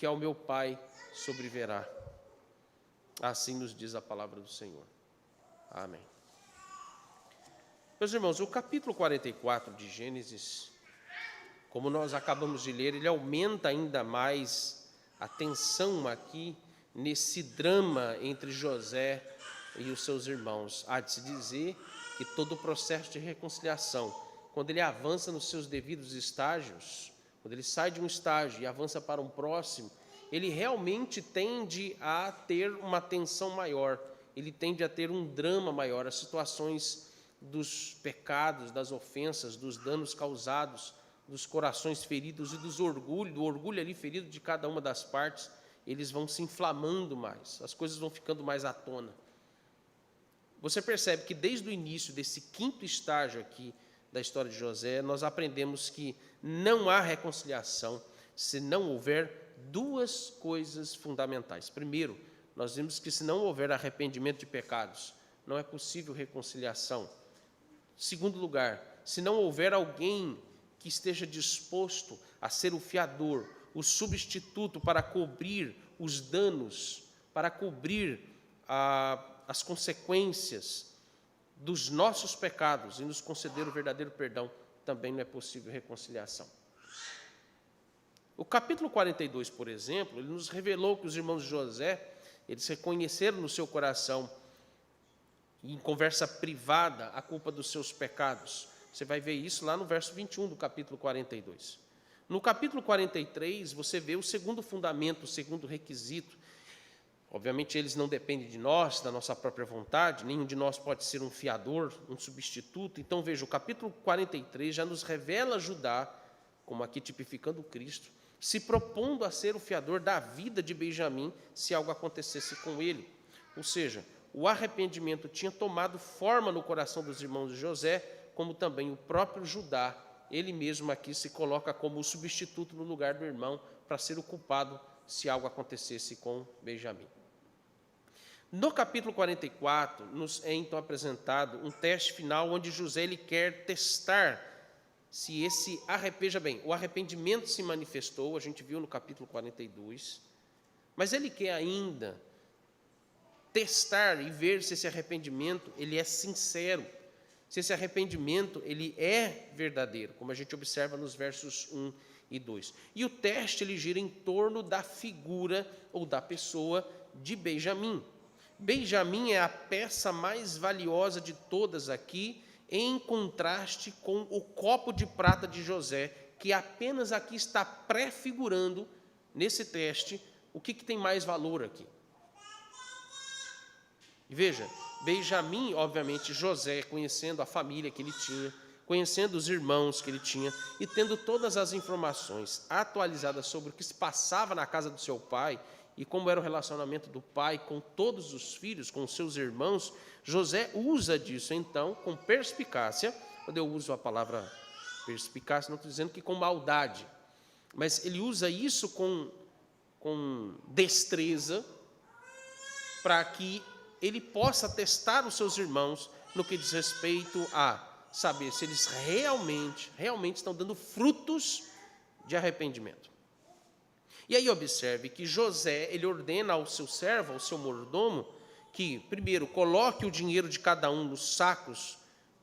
que ao meu pai sobrevirá. Assim nos diz a palavra do Senhor. Amém. Meus irmãos, o capítulo 44 de Gênesis, como nós acabamos de ler, ele aumenta ainda mais a tensão aqui nesse drama entre José e os seus irmãos. Há de se dizer que todo o processo de reconciliação, quando ele avança nos seus devidos estágios, quando ele sai de um estágio e avança para um próximo, ele realmente tende a ter uma tensão maior, ele tende a ter um drama maior, as situações dos pecados, das ofensas, dos danos causados, dos corações feridos e do orgulho ali ferido de cada uma das partes, eles vão se inflamando mais, as coisas vão ficando mais à tona. Você percebe que desde o início desse quinto estágio aqui da história de José, nós aprendemos que não há reconciliação se não houver duas coisas fundamentais. Primeiro, nós vimos que se não houver arrependimento de pecados, não é possível reconciliação. Segundo lugar, se não houver alguém que esteja disposto a ser o fiador, o substituto para cobrir os danos, para cobrir as consequências dos nossos pecados e nos conceder o verdadeiro perdão, também não é possível reconciliação. O capítulo 42, por exemplo, ele nos revelou que os irmãos de José, eles reconheceram no seu coração, em conversa privada, a culpa dos seus pecados. Você vai ver isso lá no verso 21 do capítulo 42. No capítulo 43, você vê o segundo fundamento, o segundo requisito. Obviamente, eles não dependem de nós, da nossa própria vontade, nenhum de nós pode ser um fiador, um substituto. Então, veja, o capítulo 43 já nos revela Judá, como aqui tipificando Cristo, se propondo a ser o fiador da vida de Benjamim, se algo acontecesse com ele. Ou seja, o arrependimento tinha tomado forma no coração dos irmãos de José, como também o próprio Judá, ele mesmo aqui se coloca como o substituto no lugar do irmão, para ser o culpado se algo acontecesse com Benjamim. No capítulo 44, nos é então apresentado um teste final, onde José ele quer testar se veja bem, o arrependimento se manifestou, a gente viu no capítulo 42, mas ele quer ainda testar e ver se esse arrependimento ele é sincero, se esse arrependimento ele é verdadeiro, como a gente observa nos versos 1 e 2. E o teste ele gira em torno da figura ou da pessoa de Benjamim. Benjamim é a peça mais valiosa de todas aqui, em contraste com o copo de prata de José, que apenas aqui está prefigurando, nesse teste, o que tem mais valor aqui. E veja, Benjamim, obviamente, José, conhecendo a família que ele tinha, conhecendo os irmãos que ele tinha, e tendo todas as informações atualizadas sobre o que se passava na casa do seu pai, e como era o relacionamento do pai com todos os filhos, com os seus irmãos, José usa disso, então, com perspicácia. Quando eu uso a palavra perspicácia, não estou dizendo que com maldade, mas ele usa isso com destreza, para que ele possa testar os seus irmãos no que diz respeito a saber se eles realmente estão dando frutos de arrependimento. E aí observe que José, ele ordena ao seu servo, ao seu mordomo, que, primeiro, coloque o dinheiro de cada um nos sacos,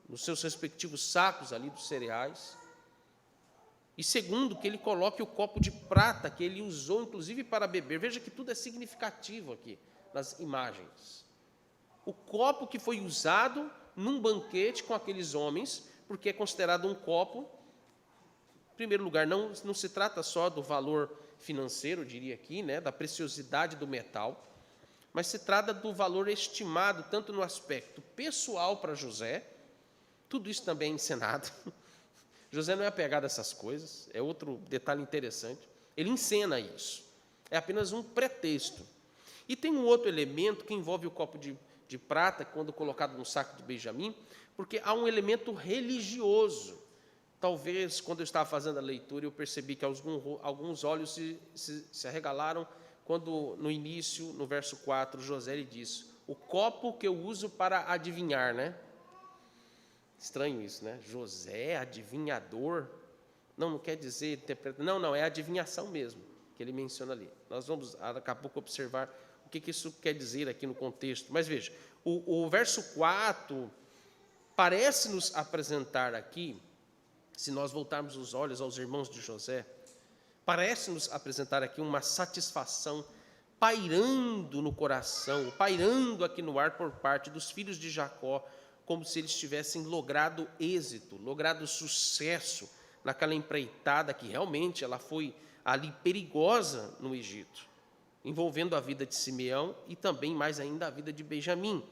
nos seus respectivos sacos ali dos cereais, e segundo, que ele coloque o copo de prata, que ele usou, inclusive, para beber. Veja que tudo é significativo aqui, nas imagens. O copo que foi usado num banquete com aqueles homens, porque é considerado um copo, em primeiro lugar, não se trata só do valor financeiro, eu diria aqui, né, da preciosidade do metal, mas se trata do valor estimado, tanto no aspecto pessoal para José, tudo isso também é encenado. José não é apegado a essas coisas, é outro detalhe interessante. Ele encena isso, é apenas um pretexto. E tem um outro elemento que envolve o copo de prata, quando colocado no saco de Benjamim, porque há um elemento religioso. Talvez, quando eu estava fazendo a leitura, eu percebi que alguns olhos se arregalaram, quando, no início, no verso 4, José lhe diz, o copo que eu uso para adivinhar, né? Estranho isso, né? José, adivinhador. Não quer dizer interpretar. Não, é adivinhação mesmo, que ele menciona ali. Nós vamos, daqui a pouco, observar o que isso quer dizer aqui no contexto. Mas veja, o verso 4 parece nos apresentar aqui, se nós voltarmos os olhos aos irmãos de José, parece nos apresentar aqui uma satisfação pairando no coração, pairando aqui no ar por parte dos filhos de Jacó, como se eles tivessem logrado êxito, logrado sucesso naquela empreitada que realmente ela foi ali perigosa no Egito, envolvendo a vida de Simeão e também, mais ainda, a vida de Benjamim.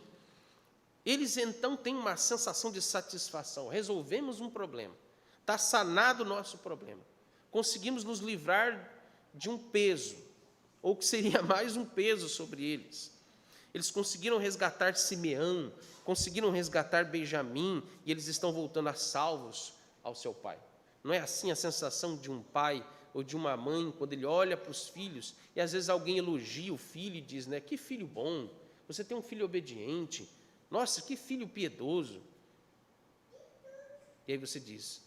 Eles então têm uma sensação de satisfação. Resolvemos um problema, está sanado o nosso problema, conseguimos nos livrar de um peso, ou que seria mais um peso sobre eles. Eles conseguiram resgatar Simeão, conseguiram resgatar Benjamim, e eles estão voltando a salvos ao seu pai. Não é assim a sensação de um pai ou de uma mãe, quando ele olha para os filhos, e às vezes alguém elogia o filho e diz, né, que filho bom, você tem um filho obediente, nossa, que filho piedoso. E aí você diz,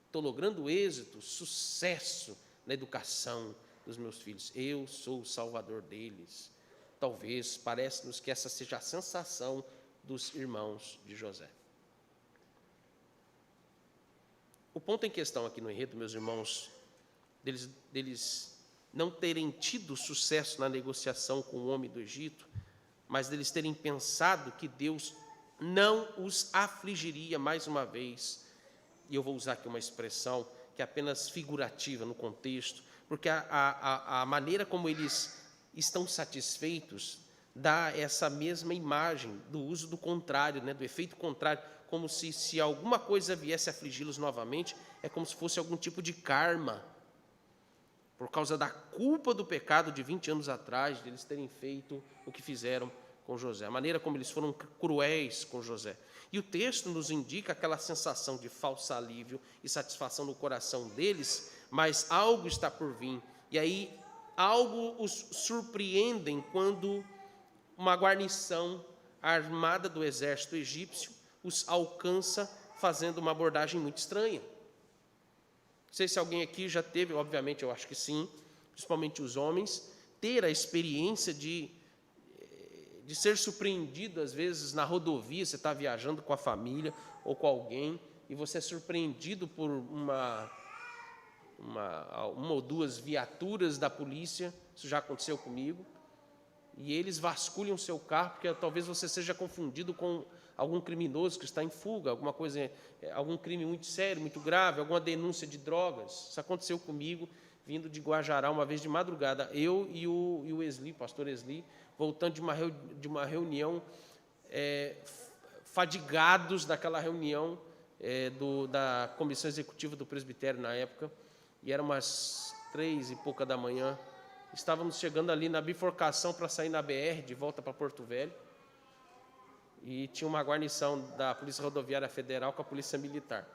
estou logrando êxito, sucesso na educação dos meus filhos, eu sou o salvador deles. Talvez, parece-nos que essa seja a sensação dos irmãos de José. O ponto em questão aqui no enredo, meus irmãos, deles não terem tido sucesso na negociação com o homem do Egito, mas deles terem pensado que Deus não os afligiria mais uma vez. E eu vou usar aqui uma expressão que é apenas figurativa no contexto, porque a maneira como eles estão satisfeitos dá essa mesma imagem do uso do contrário, né, do efeito contrário, como se alguma coisa viesse a afligi-los novamente, é como se fosse algum tipo de karma, por causa da culpa do pecado de 20 anos atrás, de eles terem feito o que fizeram com José, a maneira como eles foram cruéis com José. E o texto nos indica aquela sensação de falso alívio e satisfação no coração deles, mas algo está por vir. E aí, algo os surpreendem quando uma guarnição armada do exército egípcio os alcança fazendo uma abordagem muito estranha. Não sei se alguém aqui já teve, obviamente eu acho que sim, principalmente os homens, ter a experiência de ser surpreendido, às vezes, na rodovia, você está viajando com a família ou com alguém, e você é surpreendido por uma ou duas viaturas da polícia, isso já aconteceu comigo, e eles vasculham o seu carro, porque talvez você seja confundido com algum criminoso que está em fuga, alguma coisa, algum crime muito sério, muito grave, alguma denúncia de drogas. Isso aconteceu comigo, vindo de Guajará, uma vez de madrugada, eu e o Esli, pastor Esli, voltando de uma reunião, fadigados daquela reunião da comissão executiva do presbitério na época, e eram umas 3 e pouca da manhã, estávamos chegando ali na bifurcação para sair na BR, de volta para Porto Velho, e tinha uma guarnição da Polícia Rodoviária Federal com a Polícia Militar.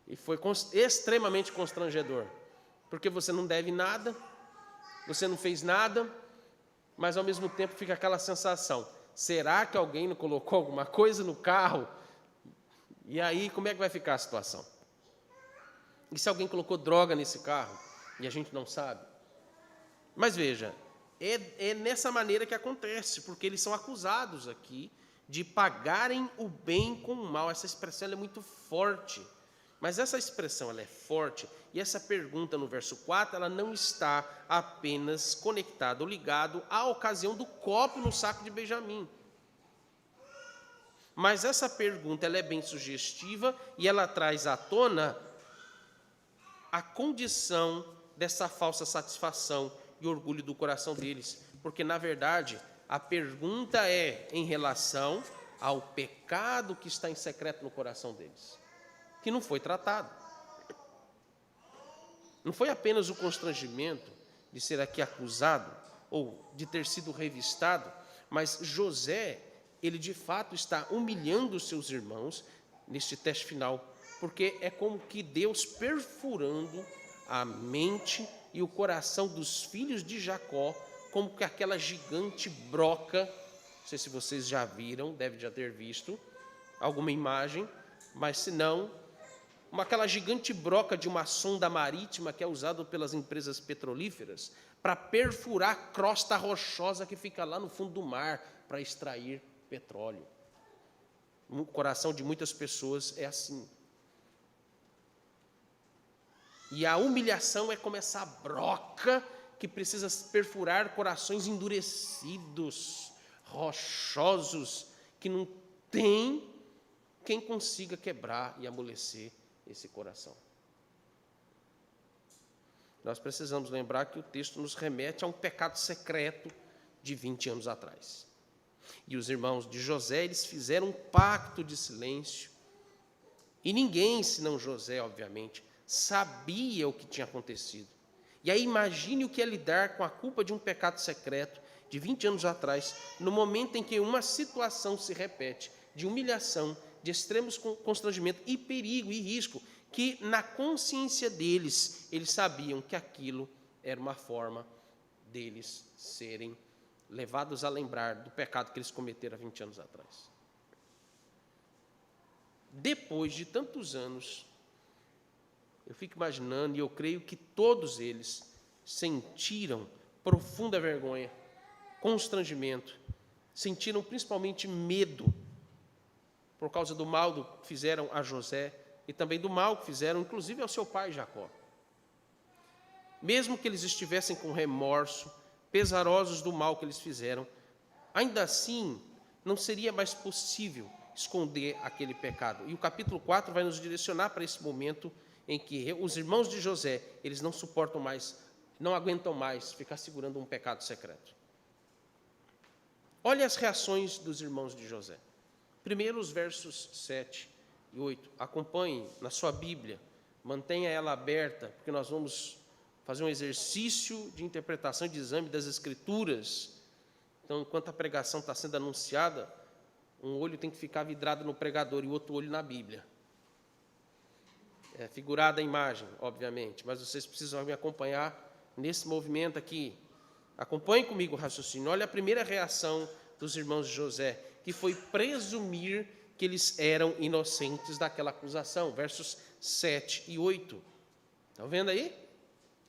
E foi extremamente constrangedor, porque você não deve nada, você não fez nada, mas ao mesmo tempo fica aquela sensação, será que alguém não colocou alguma coisa no carro? E aí, como é que vai ficar a situação? E se alguém colocou droga nesse carro e a gente não sabe? Mas veja, é nessa maneira que acontece, porque eles são acusados aqui de pagarem o bem com o mal. Essa expressão ela é muito forte, mas essa expressão ela é forte, e essa pergunta no verso 4, ela não está apenas conectada ou ligada à ocasião do copo no saco de Benjamim. Mas essa pergunta ela é bem sugestiva e ela traz à tona a condição dessa falsa satisfação e orgulho do coração deles, porque, na verdade, a pergunta é em relação ao pecado que está em secreto no coração deles, que não foi tratado. Não foi apenas o constrangimento de ser aqui acusado, ou de ter sido revistado, mas José, ele de fato está humilhando os seus irmãos neste teste final, porque é como que Deus perfurando a mente e o coração dos filhos de Jacó, como que aquela gigante broca, não sei se vocês já viram, deve já ter visto alguma imagem, mas se não, aquela gigante broca de uma sonda marítima que é usada pelas empresas petrolíferas para perfurar a crosta rochosa que fica lá no fundo do mar para extrair petróleo. O coração de muitas pessoas é assim. E a humilhação é como essa broca que precisa perfurar corações endurecidos, rochosos, que não tem quem consiga quebrar e amolecer esse coração. Nós precisamos lembrar que o texto nos remete a um pecado secreto de 20 anos atrás. E os irmãos de José, eles fizeram um pacto de silêncio. E ninguém, senão José, obviamente, sabia o que tinha acontecido. E aí imagine o que é lidar com a culpa de um pecado secreto de 20 anos atrás, no momento em que uma situação se repete de humilhação, de extremos constrangimento e perigo e risco, que na consciência deles, eles sabiam que aquilo era uma forma deles serem levados a lembrar do pecado que eles cometeram há 20 anos atrás. Depois de tantos anos, eu fico imaginando, e eu creio que todos eles sentiram profunda vergonha, constrangimento, sentiram principalmente medo, por causa do mal que fizeram a José, e também do mal que fizeram, inclusive, ao seu pai Jacó. Mesmo que eles estivessem com remorso, pesarosos do mal que eles fizeram, ainda assim, não seria mais possível esconder aquele pecado. E o capítulo 4 vai nos direcionar para esse momento em que os irmãos de José, eles não suportam mais, não aguentam mais ficar segurando um pecado secreto. Olha as reações dos irmãos de José. Primeiro, os versos 7 e 8. Acompanhe na sua Bíblia, mantenha ela aberta, porque nós vamos fazer um exercício de interpretação e de exame das Escrituras. Então, enquanto a pregação está sendo anunciada, um olho tem que ficar vidrado no pregador e o outro olho na Bíblia. É figurada a imagem, obviamente, mas vocês precisam me acompanhar nesse movimento aqui. Acompanhe comigo o raciocínio. Olha a primeira reação dos irmãos de José, que foi presumir que eles eram inocentes daquela acusação. Versos 7 e 8. Estão vendo aí?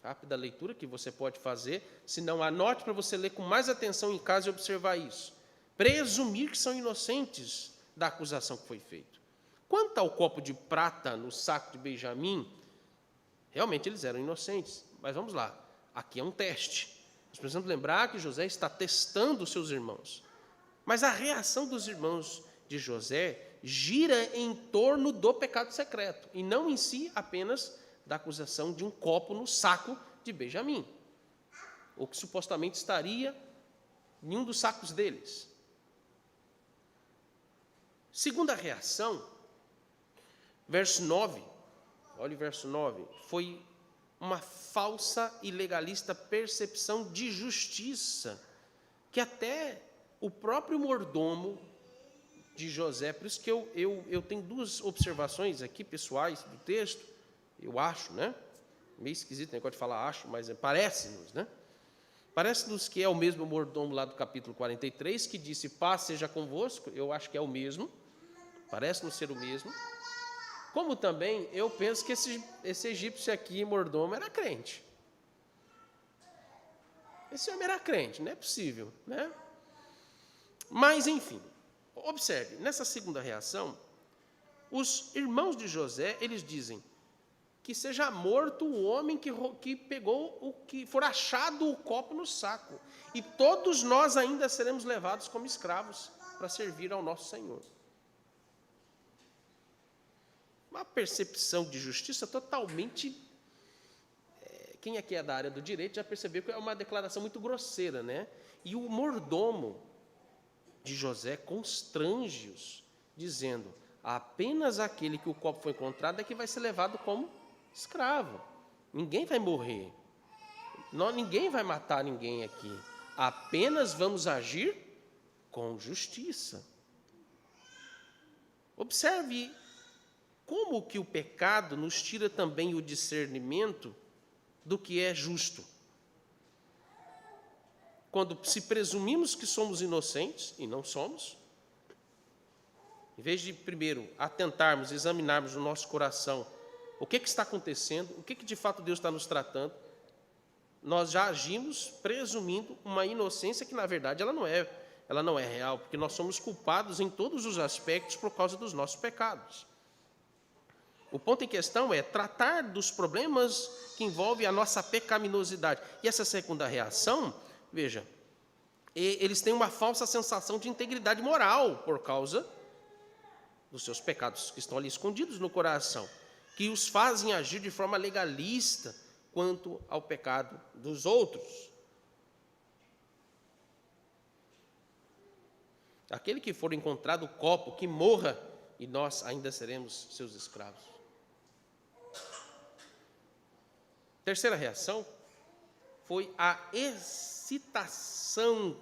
Rápida leitura que você pode fazer. Se não, anote para você ler com mais atenção em casa e observar isso. Presumir que são inocentes da acusação que foi feita. Quanto ao copo de prata no saco de Benjamim, realmente eles eram inocentes. Mas vamos lá, aqui é um teste. Nós precisamos lembrar que José está testando os seus irmãos. Mas a reação dos irmãos de José gira em torno do pecado secreto, e não em si apenas da acusação de um copo no saco de Benjamim, ou que supostamente estaria em um dos sacos deles. Segunda reação, verso 9, olha o verso 9, foi uma falsa e legalista percepção de justiça, que até o próprio mordomo de José, por isso que eu tenho duas observações aqui pessoais do texto, eu acho, né? Meio esquisito o negócio de falar acho, mas parece-nos, né? Parece-nos que é o mesmo mordomo lá do capítulo 43, que disse, paz seja convosco, eu acho que é o mesmo, parece-nos ser o mesmo. Como também eu penso que esse egípcio aqui, mordomo, era crente. Esse homem era crente, não é possível, né? Mas, enfim, observe, nessa segunda reação, os irmãos de José, eles dizem que seja morto o homem que pegou, que for achado o copo no saco, e todos nós ainda seremos levados como escravos para servir ao nosso Senhor. Uma percepção de justiça totalmente... Quem aqui é da área do direito já percebeu que é uma declaração muito grosseira, né? E o mordomo de José constrange-os, dizendo, apenas aquele que o copo foi encontrado é que vai ser levado como escravo. Ninguém vai morrer. Ninguém vai matar ninguém aqui. Apenas vamos agir com justiça. Observe como que o pecado nos tira também o discernimento do que é justo. Quando se presumimos que somos inocentes, e não somos, em vez de, primeiro, atentarmos, examinarmos o nosso coração o que está acontecendo, o que de fato Deus está nos tratando, nós já agimos presumindo uma inocência que, na verdade, ela não é real, porque nós somos culpados em todos os aspectos por causa dos nossos pecados. O ponto em questão é tratar dos problemas que envolvem a nossa pecaminosidade. E essa segunda reação, veja, eles têm uma falsa sensação de integridade moral por causa dos seus pecados que estão ali escondidos no coração, que os fazem agir de forma legalista quanto ao pecado dos outros. Aquele que for encontrado copo, que morra, e nós ainda seremos seus escravos. Terceira reação foi a excitação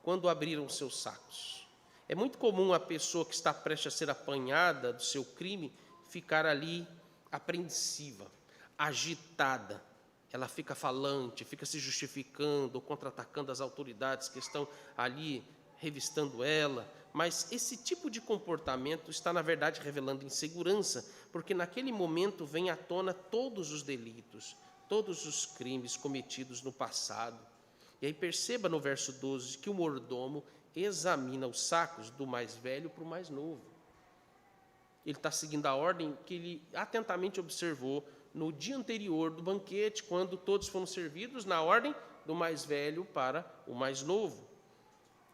quando abriram seus sacos. É muito comum a pessoa que está prestes a ser apanhada do seu crime ficar ali apreensiva, agitada. Ela fica falante, fica se justificando ou contra-atacando as autoridades que estão ali revistando ela. Mas esse tipo de comportamento está, na verdade, revelando insegurança, porque naquele momento vem à tona todos os delitos, todos os crimes cometidos no passado. E aí perceba no verso 12 que o mordomo examina os sacos do mais velho para o mais novo. Ele está seguindo a ordem que ele atentamente observou no dia anterior do banquete, quando todos foram servidos na ordem do mais velho para o mais novo.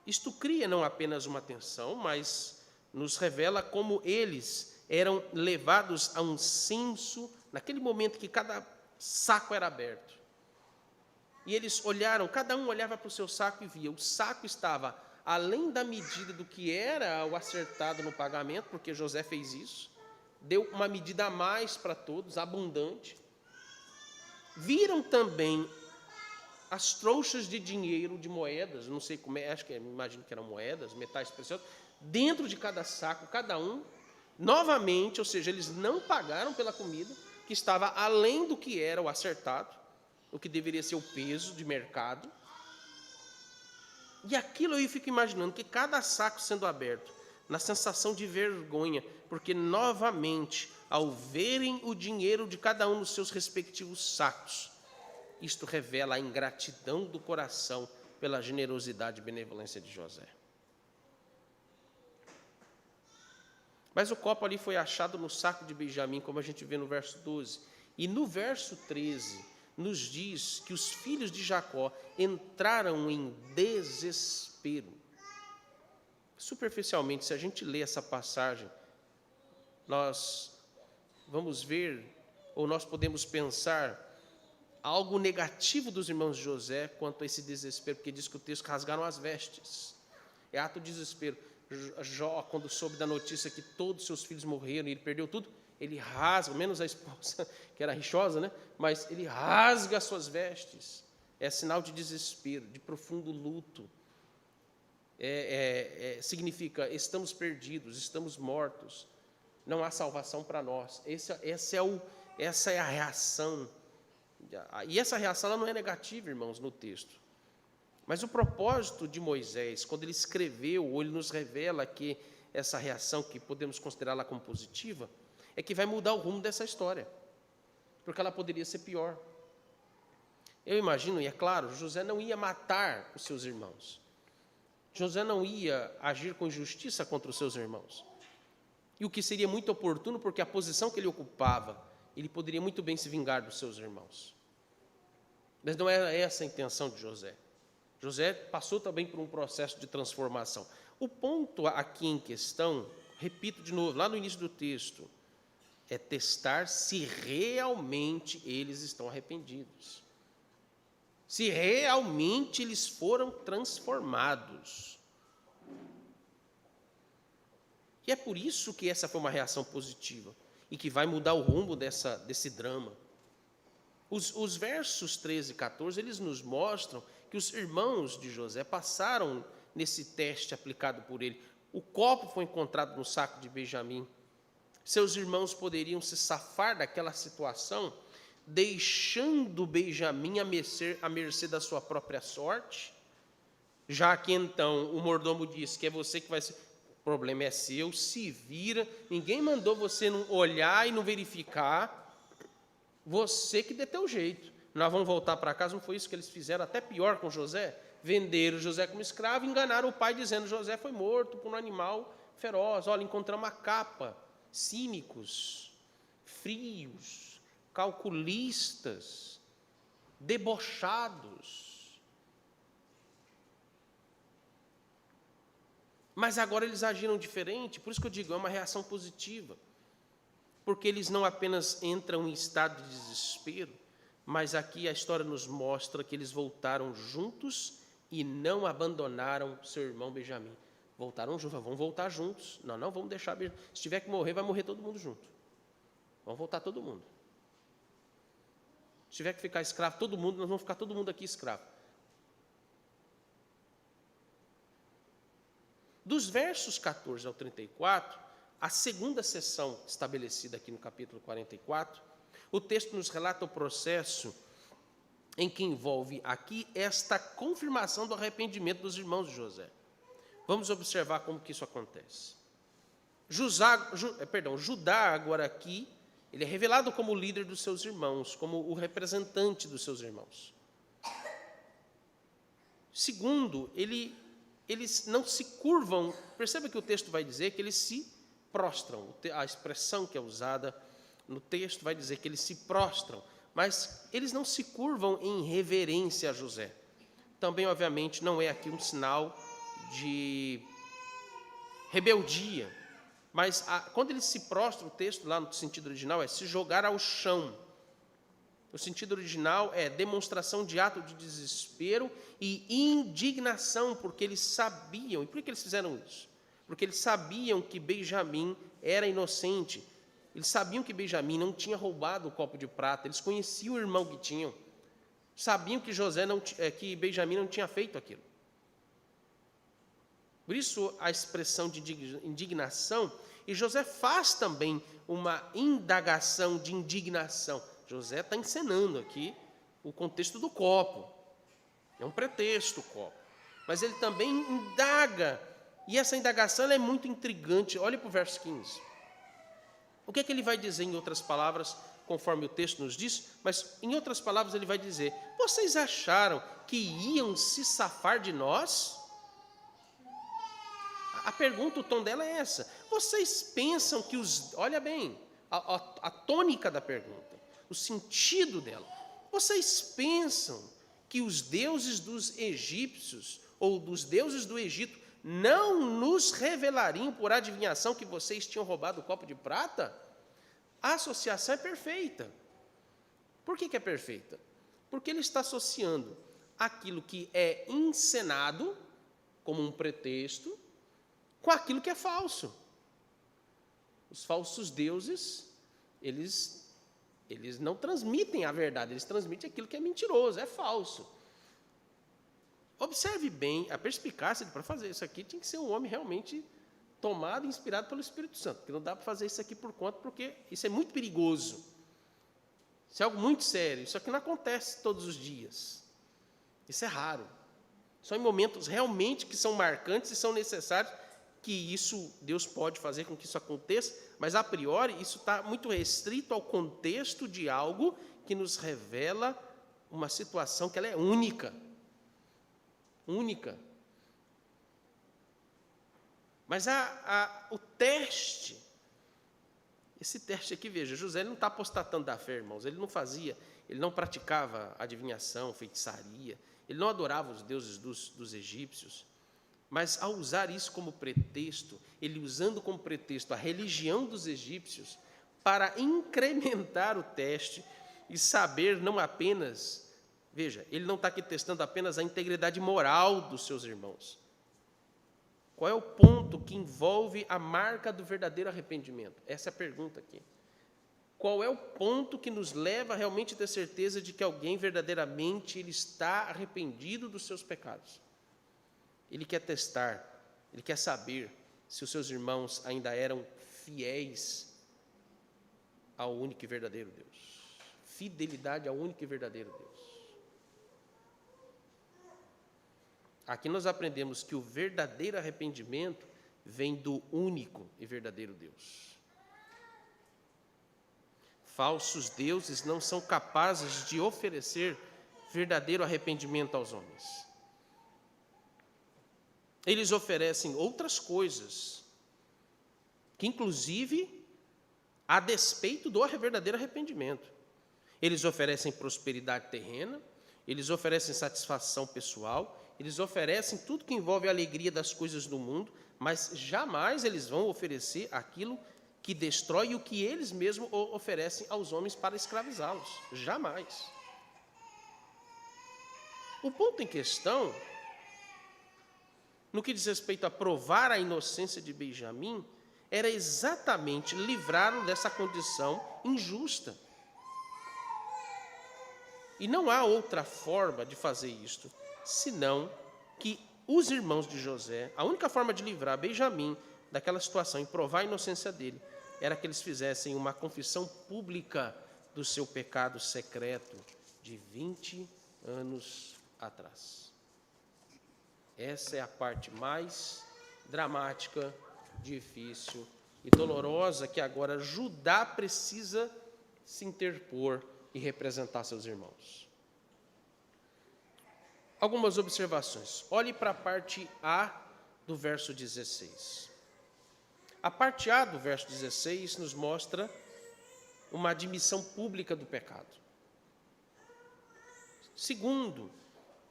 Isto cria não apenas uma tensão, mas nos revela como eles eram levados a um senso, naquele momento que cada saco era aberto. E eles olharam, cada um olhava para o seu saco e via, o saco estava além da medida do que era o acertado no pagamento, porque José fez isso, deu uma medida a mais para todos, abundante. Viram também as trouxas de dinheiro, de moedas, não sei como é, imagino que eram moedas, metais preciosos, dentro de cada saco, cada um, novamente, ou seja, eles não pagaram pela comida, que estava além do que era o acertado, o que deveria ser o peso de mercado. E aquilo eu fico imaginando que cada saco sendo aberto, na sensação de vergonha, porque novamente, ao verem o dinheiro de cada um nos seus respectivos sacos, isto revela a ingratidão do coração pela generosidade e benevolência de José. Mas o copo ali foi achado no saco de Benjamim, como a gente vê no verso 12. E no verso 13, nos diz que os filhos de Jacó entraram em desespero. Superficialmente, se a gente lê essa passagem, nós vamos ver, ou nós podemos pensar, algo negativo dos irmãos de José quanto a esse desespero, porque diz que o texto rasgaram as vestes. É ato de desespero. Jó, quando soube da notícia que todos seus filhos morreram e ele perdeu tudo, ele rasga, menos a esposa, que era rixosa, né? Mas ele rasga as suas vestes. É sinal de desespero, de profundo luto. Significa, estamos perdidos, estamos mortos, não há salvação para nós. Essa é a reação. E essa reação ela não é negativa, irmãos, no texto. Mas o propósito de Moisés, quando ele escreveu, ou ele nos revela que essa reação, que podemos considerá-la como positiva, é que vai mudar o rumo dessa história, porque ela poderia ser pior. Eu imagino, e é claro, José não ia matar os seus irmãos. José não ia agir com injustiça contra os seus irmãos. E o que seria muito oportuno, porque a posição que ele ocupava, ele poderia muito bem se vingar dos seus irmãos. Mas não era essa a intenção de José. José passou também por um processo de transformação. O ponto aqui em questão, repito de novo, lá no início do texto, é testar se realmente eles estão arrependidos. Se realmente eles foram transformados. E é por isso que essa foi uma reação positiva e que vai mudar o rumo desse drama. Os versos 13 e 14, eles nos mostram que os irmãos de José passaram nesse teste aplicado por ele. O copo foi encontrado no saco de Benjamim. Seus irmãos poderiam se safar daquela situação, deixando Benjamim à mercê da sua própria sorte, já que então o mordomo disse que é você que vai ser... O problema é seu, se vira, ninguém mandou você não olhar e não verificar, Você que dê teu jeito. Nós vamos voltar para casa, não foi isso que eles fizeram, até pior com José? Venderam José como escravo e enganaram o pai, dizendo que José foi morto por um animal feroz. Olha, encontramos a capa. Cínicos, frios, calculistas, debochados. Mas agora eles agiram diferente, por isso que eu digo, é uma reação positiva. Porque eles não apenas entram em estado de desespero, mas aqui a história nos mostra que eles voltaram juntos e não abandonaram seu irmão Benjamim. Voltaram juntos, vamos voltar juntos. Não, vamos deixar Benjamim. Se tiver que morrer, vai morrer todo mundo junto. Vamos voltar todo mundo. Se tiver que ficar escravo todo mundo, nós vamos ficar todo mundo aqui escravo. Dos versos 14 ao 34, a segunda seção estabelecida aqui no capítulo 44, o texto nos relata o processo em que envolve aqui esta confirmação do arrependimento dos irmãos de José. Vamos observar como que isso acontece. Judá agora aqui, ele é revelado como o líder dos seus irmãos, como o representante dos seus irmãos. Segundo, eles não se curvam, perceba que o texto vai dizer que eles se prostram, a expressão que é usada no texto vai dizer que eles se prostram, mas eles não se curvam em reverência a José. Também, obviamente, não é aqui um sinal de rebeldia, mas quando eles se prostram, o texto lá no sentido original é se jogar ao chão. O sentido original é demonstração de ato de desespero e indignação, porque eles sabiam. E por que eles fizeram isso? Porque eles sabiam que Benjamim era inocente. Eles sabiam que Benjamim não tinha roubado o copo de prata. Eles conheciam o irmão que tinham. Sabiam que que Benjamim não tinha feito aquilo. Por isso a expressão de indignação. E José faz também uma indagação de indignação. José está encenando aqui o contexto do copo. É um pretexto o copo. Mas ele também indaga. E essa indagação ela é muito intrigante. Olhe para o verso 15. O que é que ele vai dizer em outras palavras, conforme o texto nos diz? Mas em outras palavras ele vai dizer: vocês acharam que iam se safar de nós? A pergunta, o tom dela é essa. Vocês pensam que olha bem, a tônica da pergunta, o sentido dela. Vocês pensam que os deuses dos egípcios, ou dos deuses do Egito, não nos revelariam por adivinhação que vocês tinham roubado o copo de prata? A associação é perfeita. Por que é perfeita? Porque ele está associando aquilo que é encenado, como um pretexto, com aquilo que é falso. Os falsos deuses, eles não transmitem a verdade, eles transmitem aquilo que é mentiroso, é falso. Observe bem, a perspicácia para fazer isso aqui tinha que ser um homem realmente tomado e inspirado pelo Espírito Santo, porque não dá para fazer isso aqui por conta, porque isso é muito perigoso. Isso é algo muito sério, isso aqui não acontece todos os dias. Isso é raro. Só em momentos realmente que são marcantes e são necessários que isso, Deus pode fazer com que isso aconteça, mas a priori isso está muito restrito ao contexto de algo que nos revela uma situação que ela é única. Única. Mas o teste, esse teste aqui, veja, José ele não está apostatando da fé, irmãos, ele não praticava adivinhação, feitiçaria, ele não adorava os deuses dos egípcios, mas ao usar isso como pretexto, ele usando como pretexto a religião dos egípcios, para incrementar o teste e saber não apenas, veja, ele não está aqui testando apenas a integridade moral dos seus irmãos. Qual é o ponto que envolve a marca do verdadeiro arrependimento? Essa é a pergunta aqui. Qual é o ponto que nos leva a realmente ter certeza de que alguém verdadeiramente ele está arrependido dos seus pecados? Ele quer testar, ele quer saber se os seus irmãos ainda eram fiéis ao único e verdadeiro Deus. Fidelidade ao único e verdadeiro Deus. Aqui nós aprendemos que o verdadeiro arrependimento vem do único e verdadeiro Deus. falsos deuses não são capazes de oferecer verdadeiro arrependimento aos homens. Eles oferecem outras coisas, que inclusive a despeito do verdadeiro arrependimento. Eles oferecem prosperidade terrena, eles oferecem satisfação pessoal, eles oferecem tudo que envolve a alegria das coisas do mundo, mas jamais eles vão oferecer aquilo que destrói o que eles mesmos oferecem aos homens para escravizá-los. Jamais. O ponto em questão, no que diz respeito a provar a inocência de Benjamim, era exatamente livrá-lo dessa condição injusta. E não há outra forma de fazer isto, senão que os irmãos de José, a única forma de livrar Benjamim daquela situação e provar a inocência dele, era que eles fizessem uma confissão pública do seu pecado secreto de 20 anos atrás. Essa é a parte mais dramática, difícil e dolorosa que agora Judá precisa se interpor e representar seus irmãos. Algumas observações. Olhe para a parte A do verso 16. A parte A do verso 16 nos mostra uma admissão pública do pecado. Segundo,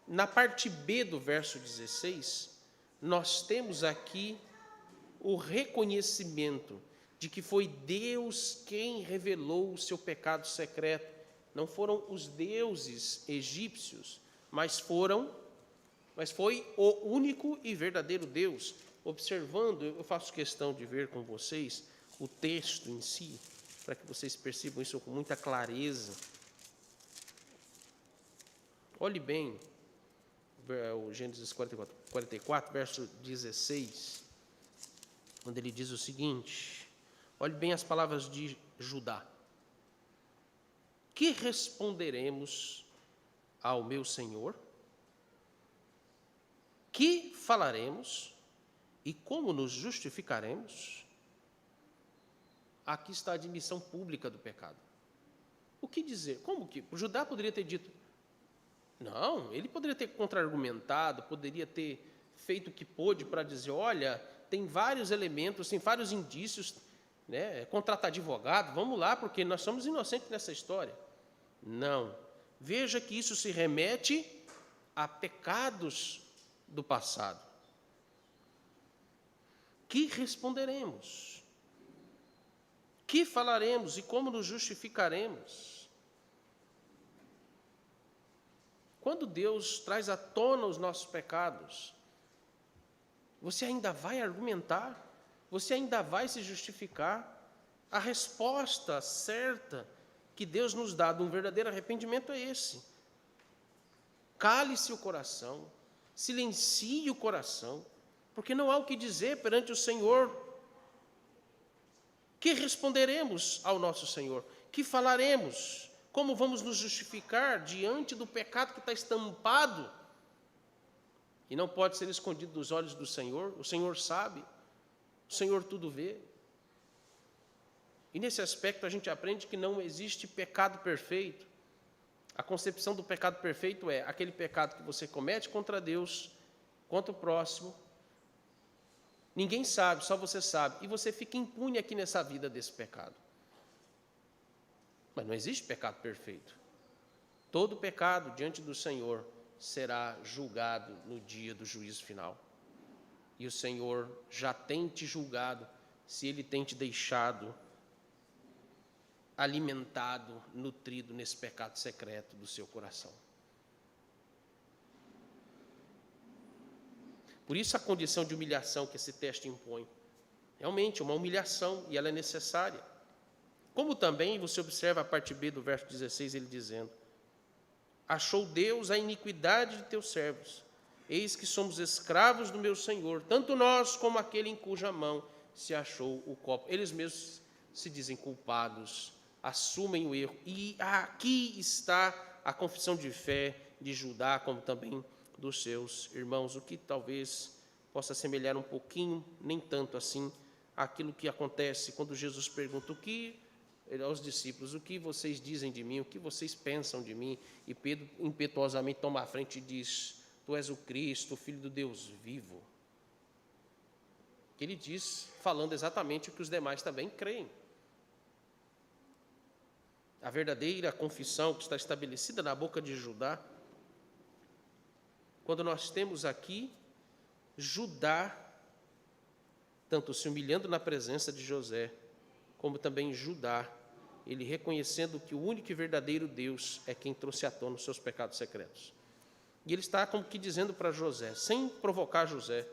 na parte B do verso 16, nós temos aqui o reconhecimento de que foi Deus quem revelou o seu pecado secreto. Não foram os deuses egípcios, mas foi o único e verdadeiro Deus. Observando, eu faço questão de ver com vocês o texto em si, para que vocês percebam isso com muita clareza. Olhe bem, o Gênesis 44, verso 16, quando ele diz o seguinte, olhe bem as palavras de Judá. Que responderemos ao meu Senhor? Que falaremos? E como nos justificaremos? Aqui está a admissão pública do pecado. O que dizer? Como que? O Judá poderia ter dito, não, ele poderia ter contra-argumentado, poderia ter feito o que pôde para dizer, olha, tem vários elementos, tem vários indícios, né? Contratar advogado, vamos lá, porque nós somos inocentes nessa história. Não. Veja que isso se remete a pecados do passado. Que responderemos? Que falaremos e como nos justificaremos? Quando Deus traz à tona os nossos pecados, você ainda vai argumentar? Você ainda vai se justificar? A resposta certa que Deus nos dá de um verdadeiro arrependimento é esse. Cale-se o coração, silencie o coração, porque não há o que dizer perante o Senhor. Que responderemos ao nosso Senhor? Que falaremos? Como vamos nos justificar diante do pecado que está estampado e não pode ser escondido dos olhos do Senhor? O Senhor sabe, o Senhor tudo vê. E nesse aspecto a gente aprende que não existe pecado perfeito. A concepção do pecado perfeito é aquele pecado que você comete contra Deus, contra o próximo. Ninguém sabe, só você sabe. E você fica impune aqui nessa vida desse pecado. Mas não existe pecado perfeito. Todo pecado diante do Senhor será julgado no dia do juízo final. E o Senhor já tem te julgado, se Ele tem te deixado alimentado, nutrido nesse pecado secreto do seu coração. Por isso a condição de humilhação que esse texto impõe. Realmente, uma humilhação, e ela é necessária. Como também você observa a parte B do verso 16, ele dizendo, achou Deus a iniquidade de teus servos, eis que somos escravos do meu Senhor, tanto nós como aquele em cuja mão se achou o copo. Eles mesmos se dizem culpados, assumem o erro. E aqui está a confissão de fé de Judá, como também dos seus irmãos, o que talvez possa semelhar um pouquinho, nem tanto assim, aquilo que acontece quando Jesus pergunta o que aos discípulos: o que vocês dizem de mim, o que vocês pensam de mim? E Pedro impetuosamente toma a frente e diz: tu és o Cristo, o Filho do Deus vivo. Que ele diz, falando exatamente o que os demais também creem. A verdadeira confissão que está estabelecida na boca de Judá, quando nós temos aqui Judá, tanto se humilhando na presença de José, como também Judá, ele reconhecendo que o único e verdadeiro Deus é quem trouxe à tona os seus pecados secretos. E ele está como que dizendo para José, sem provocar José,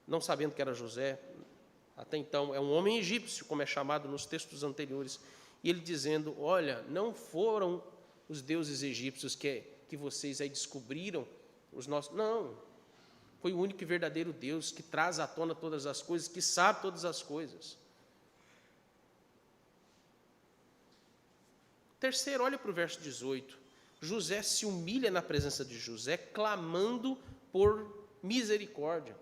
não sabendo que era José, até então é um homem egípcio, como é chamado nos textos anteriores, e ele dizendo: olha, não foram os deuses egípcios que vocês aí descobriram, os nossos, não, foi o único e verdadeiro Deus que traz à tona todas as coisas, que sabe todas as coisas. Terceiro, olha para o verso 18. José se humilha na presença de José, clamando por misericórdia,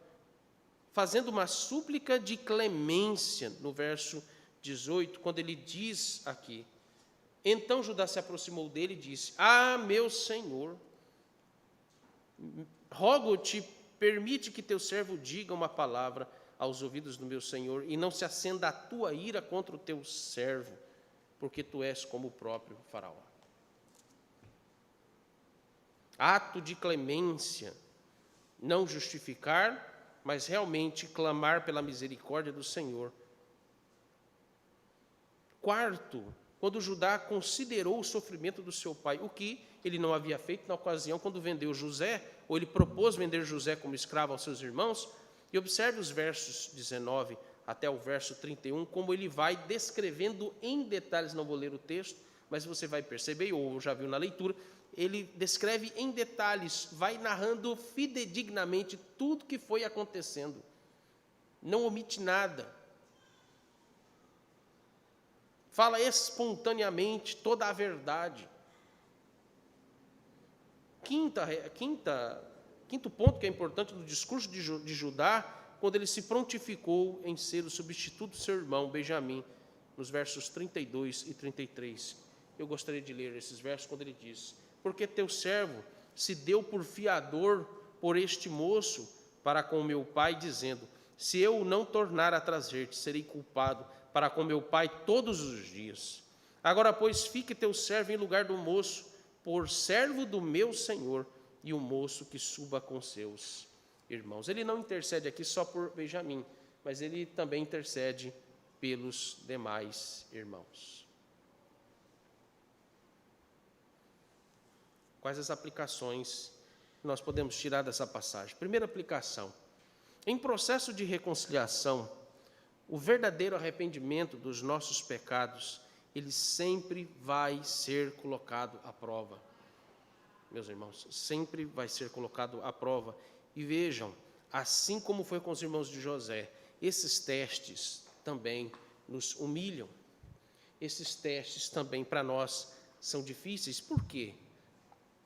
fazendo uma súplica de clemência, no verso 18, quando ele diz aqui: então Judá se aproximou dele e disse: ah, meu senhor, rogo-te, permite que teu servo diga uma palavra aos ouvidos do meu senhor, e não se acenda a tua ira contra o teu servo, porque tu és como o próprio faraó. Ato de clemência, não justificar, mas realmente clamar pela misericórdia do Senhor. Quarto, quando Judá considerou o sofrimento do seu pai, o que ele não havia feito na ocasião quando vendeu José, ou ele propôs vender José como escravo aos seus irmãos, e observe os versos 19 até o verso 31, como ele vai descrevendo em detalhes, não vou ler o texto, mas você vai perceber, ou já viu na leitura, ele descreve em detalhes, vai narrando fidedignamente tudo que foi acontecendo, não omite nada. Fala espontaneamente toda a verdade. Quinto ponto que é importante do discurso de Judá, quando ele se prontificou em ser o substituto do seu irmão Benjamim, nos versos 32 e 33. Eu gostaria de ler esses versos quando ele diz: porque teu servo se deu por fiador por este moço para com meu pai, dizendo: se eu o não tornar a trazer-te, serei culpado para com meu pai todos os dias. Agora, pois, fique teu servo em lugar do moço, por servo do meu senhor, e o moço que suba com seus irmãos. Ele não intercede aqui só por Benjamim, mas ele também intercede pelos demais irmãos. Quais as aplicações que nós podemos tirar dessa passagem? Primeira aplicação: em processo de reconciliação, o verdadeiro arrependimento dos nossos pecados, ele sempre vai ser colocado à prova. Meus irmãos, sempre vai ser colocado à prova. E vejam, assim como foi com os irmãos de José, esses testes também nos humilham. Esses testes também para nós são difíceis. Por quê?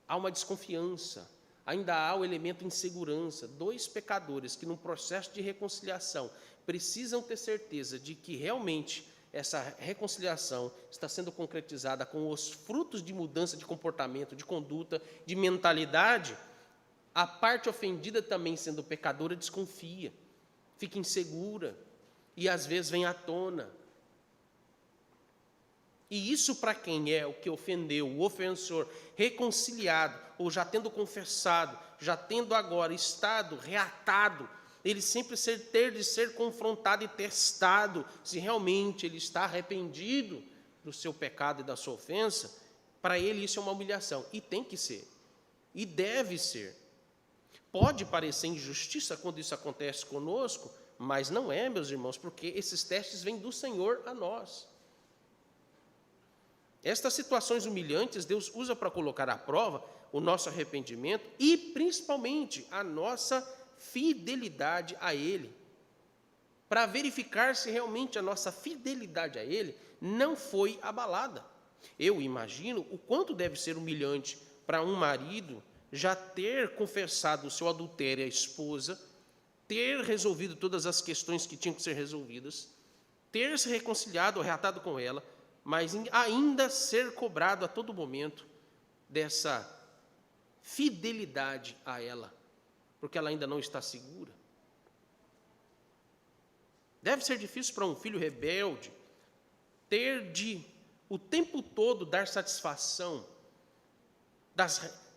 Há uma desconfiança, ainda há o elemento insegurança. Dois pecadores que, num processo de reconciliação, precisam ter certeza de que realmente essa reconciliação está sendo concretizada com os frutos de mudança de comportamento, de conduta, de mentalidade. A parte ofendida, também sendo pecadora, desconfia, fica insegura e às vezes vem à tona. E isso, para quem é o que ofendeu, o ofensor, reconciliado, ou já tendo confessado, já tendo agora estado reatado, ele sempre ter de ser confrontado e testado se realmente ele está arrependido do seu pecado e da sua ofensa. Para ele isso é uma humilhação, e tem que ser, e deve ser. Pode parecer injustiça quando isso acontece conosco, mas não é, meus irmãos, porque esses testes vêm do Senhor a nós. Estas situações humilhantes Deus usa para colocar à prova o nosso arrependimento e, principalmente, a nossa fidelidade a Ele, para verificar se realmente a nossa fidelidade a Ele não foi abalada. Eu imagino o quanto deve ser humilhante para um marido já ter confessado o seu adultério à esposa, ter resolvido todas as questões que tinham que ser resolvidas, ter se reconciliado ou reatado com ela, mas ainda ser cobrado a todo momento dessa fidelidade a ela, porque ela ainda não está segura. Deve ser difícil para um filho rebelde ter de, o tempo todo, dar satisfação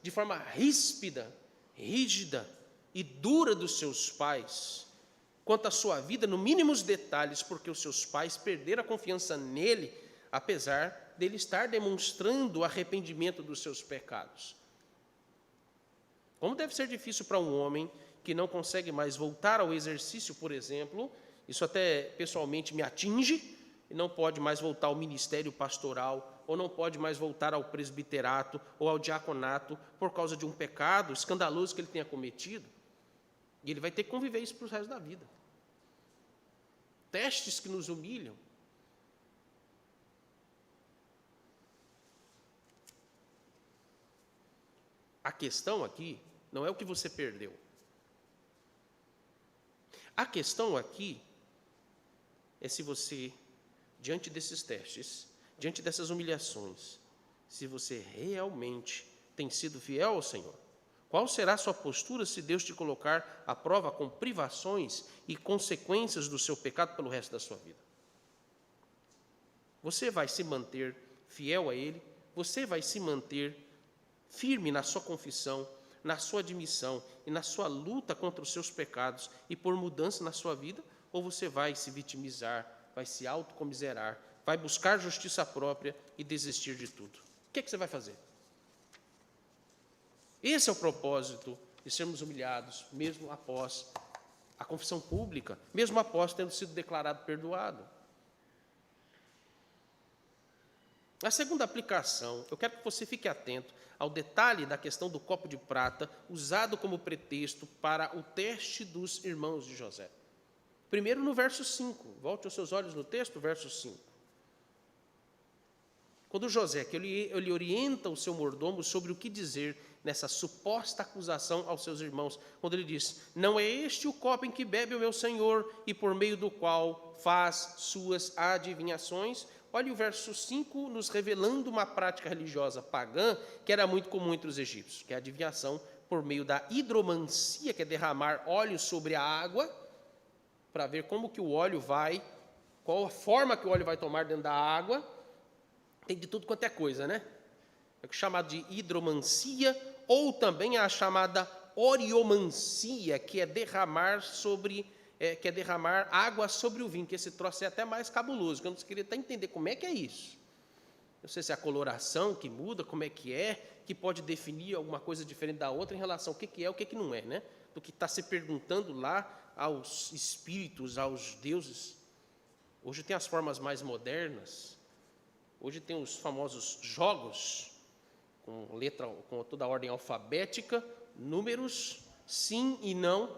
de forma ríspida, rígida e dura dos seus pais, quanto à sua vida, no mínimos detalhes, porque os seus pais perderam a confiança nele, apesar dele estar demonstrando o arrependimento dos seus pecados. Como deve ser difícil para um homem que não consegue mais voltar ao exercício, por exemplo, isso até pessoalmente me atinge, e não pode mais voltar ao ministério pastoral, ou não pode mais voltar ao presbiterato ou ao diaconato por causa de um pecado escandaloso que ele tenha cometido. E ele vai ter que conviver isso para o resto da vida. Testes que nos humilham. A questão aqui não é o que você perdeu. A questão aqui é se você, diante desses testes, diante dessas humilhações, se você realmente tem sido fiel ao Senhor. Qual será a sua postura se Deus te colocar à prova com privações e consequências do seu pecado pelo resto da sua vida? Você vai se manter fiel a Ele? Você vai se manter firme na sua confissão, na sua admissão e na sua luta contra os seus pecados e por mudança na sua vida? Ou você vai se vitimizar, vai se autocomiserar, vai buscar justiça própria e desistir de tudo? O que você vai fazer? Esse é o propósito de sermos humilhados, mesmo após a confissão pública, mesmo após tendo sido declarado perdoado. A segunda aplicação, eu quero que você fique atento ao detalhe da questão do copo de prata, usado como pretexto para o teste dos irmãos de José. Primeiro no verso 5, volte os seus olhos no texto, verso 5. Quando José, que ele orienta o seu mordomo sobre o que dizer nessa suposta acusação aos seus irmãos, quando ele diz: não é este o copo em que bebe o meu senhor e por meio do qual faz suas adivinhações? Olha o verso 5, nos revelando uma prática religiosa pagã que era muito comum entre os egípcios, que é a adivinhação por meio da hidromancia, que é derramar óleo sobre a água, para ver como que o óleo vai, qual a forma que o óleo vai tomar dentro da água. Tem de tudo quanto é coisa, né? É chamado de hidromancia, ou também a chamada oriomancia, que é derramar água sobre o vinho, que esse troço é até mais cabuloso, que eu não queria até entender como é que é isso. Não sei se é a coloração que muda, como é, que pode definir alguma coisa diferente da outra em relação ao que é, o que não é, né? Do que está se perguntando lá aos espíritos, aos deuses. Hoje tem as formas mais modernas, hoje tem os famosos jogos, com toda a ordem alfabética, números, sim e não,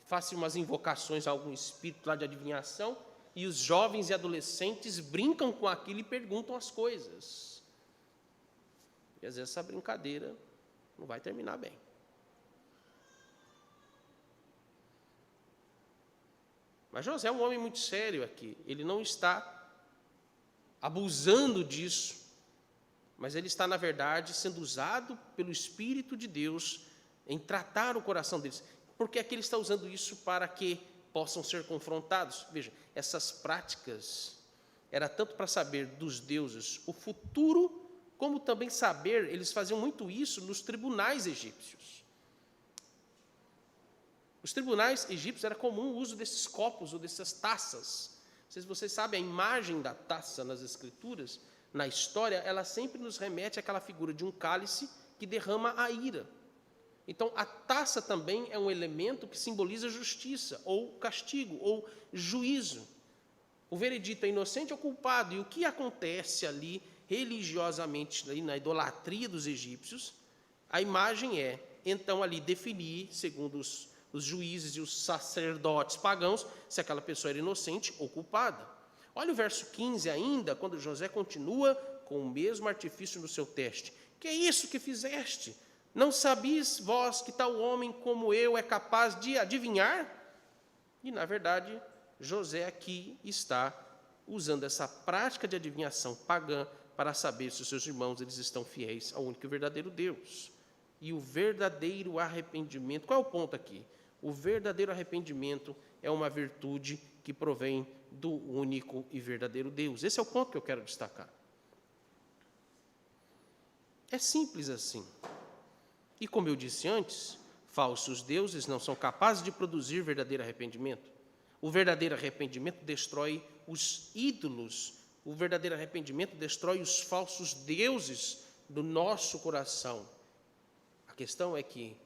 façam umas invocações a algum espírito lá de adivinhação, e os jovens e adolescentes brincam com aquilo e perguntam as coisas. E às vezes essa brincadeira não vai terminar bem. Mas José é um homem muito sério aqui, ele não está abusando disso, mas ele está, na verdade, sendo usado pelo Espírito de Deus em tratar o coração deles. Porque aqui ele está usando isso para que possam ser confrontados. Veja, essas práticas era tanto para saber dos deuses o futuro, como também saber, eles faziam muito isso nos tribunais egípcios. Os tribunais egípcios era comum o uso desses copos ou dessas taças. Não sei se vocês sabem, a imagem da taça nas escrituras, na história, ela sempre nos remete àquela figura de um cálice que derrama a ira. Então, a taça também é um elemento que simboliza justiça, ou castigo, ou juízo. O veredito é inocente ou culpado. E o que acontece ali, religiosamente, ali na idolatria dos egípcios, a imagem é, então, ali definir, segundo os juízes e os sacerdotes pagãos, se aquela pessoa era inocente ou culpada. Olha o verso 15 ainda, quando José continua com o mesmo artifício no seu teste. Que é isso que fizeste? Não sabeis vós que tal homem como eu é capaz de adivinhar? E, na verdade, José aqui está usando essa prática de adivinhação pagã para saber se os seus irmãos eles estão fiéis ao único e verdadeiro Deus. E o verdadeiro arrependimento, qual é o ponto aqui? O verdadeiro arrependimento é uma virtude que provém do único e verdadeiro Deus. Esse é o ponto que eu quero destacar. É simples assim. E como eu disse antes, falsos deuses não são capazes de produzir verdadeiro arrependimento. O verdadeiro arrependimento destrói os ídolos. O verdadeiro arrependimento destrói os falsos deuses do nosso coração. A questão é que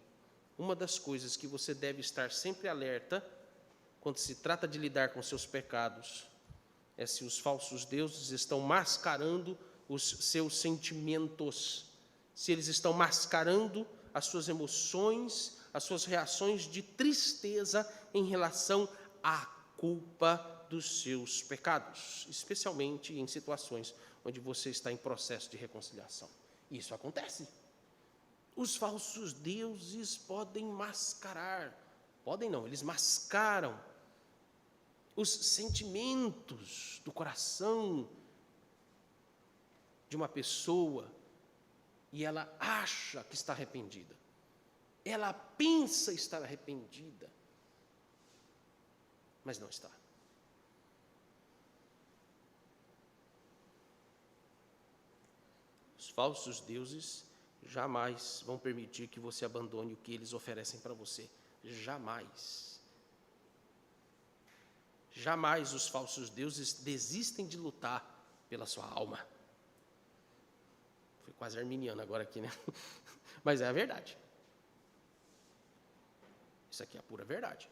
uma das coisas que você deve estar sempre alerta quando se trata de lidar com seus pecados é se os falsos deuses estão mascarando os seus sentimentos, se eles estão mascarando as suas emoções, as suas reações de tristeza em relação à culpa dos seus pecados, especialmente em situações onde você está em processo de reconciliação. Isso acontece. Os falsos deuses podem mascarar, podem não, eles mascaram os sentimentos do coração de uma pessoa e ela acha que está arrependida. Ela pensa estar arrependida, mas não está. Os falsos deuses jamais vão permitir que você abandone o que eles oferecem para você. Jamais. Jamais os falsos deuses desistem de lutar pela sua alma. Foi quase arminiano agora aqui, né? Mas é a verdade. Isso aqui é a pura verdade.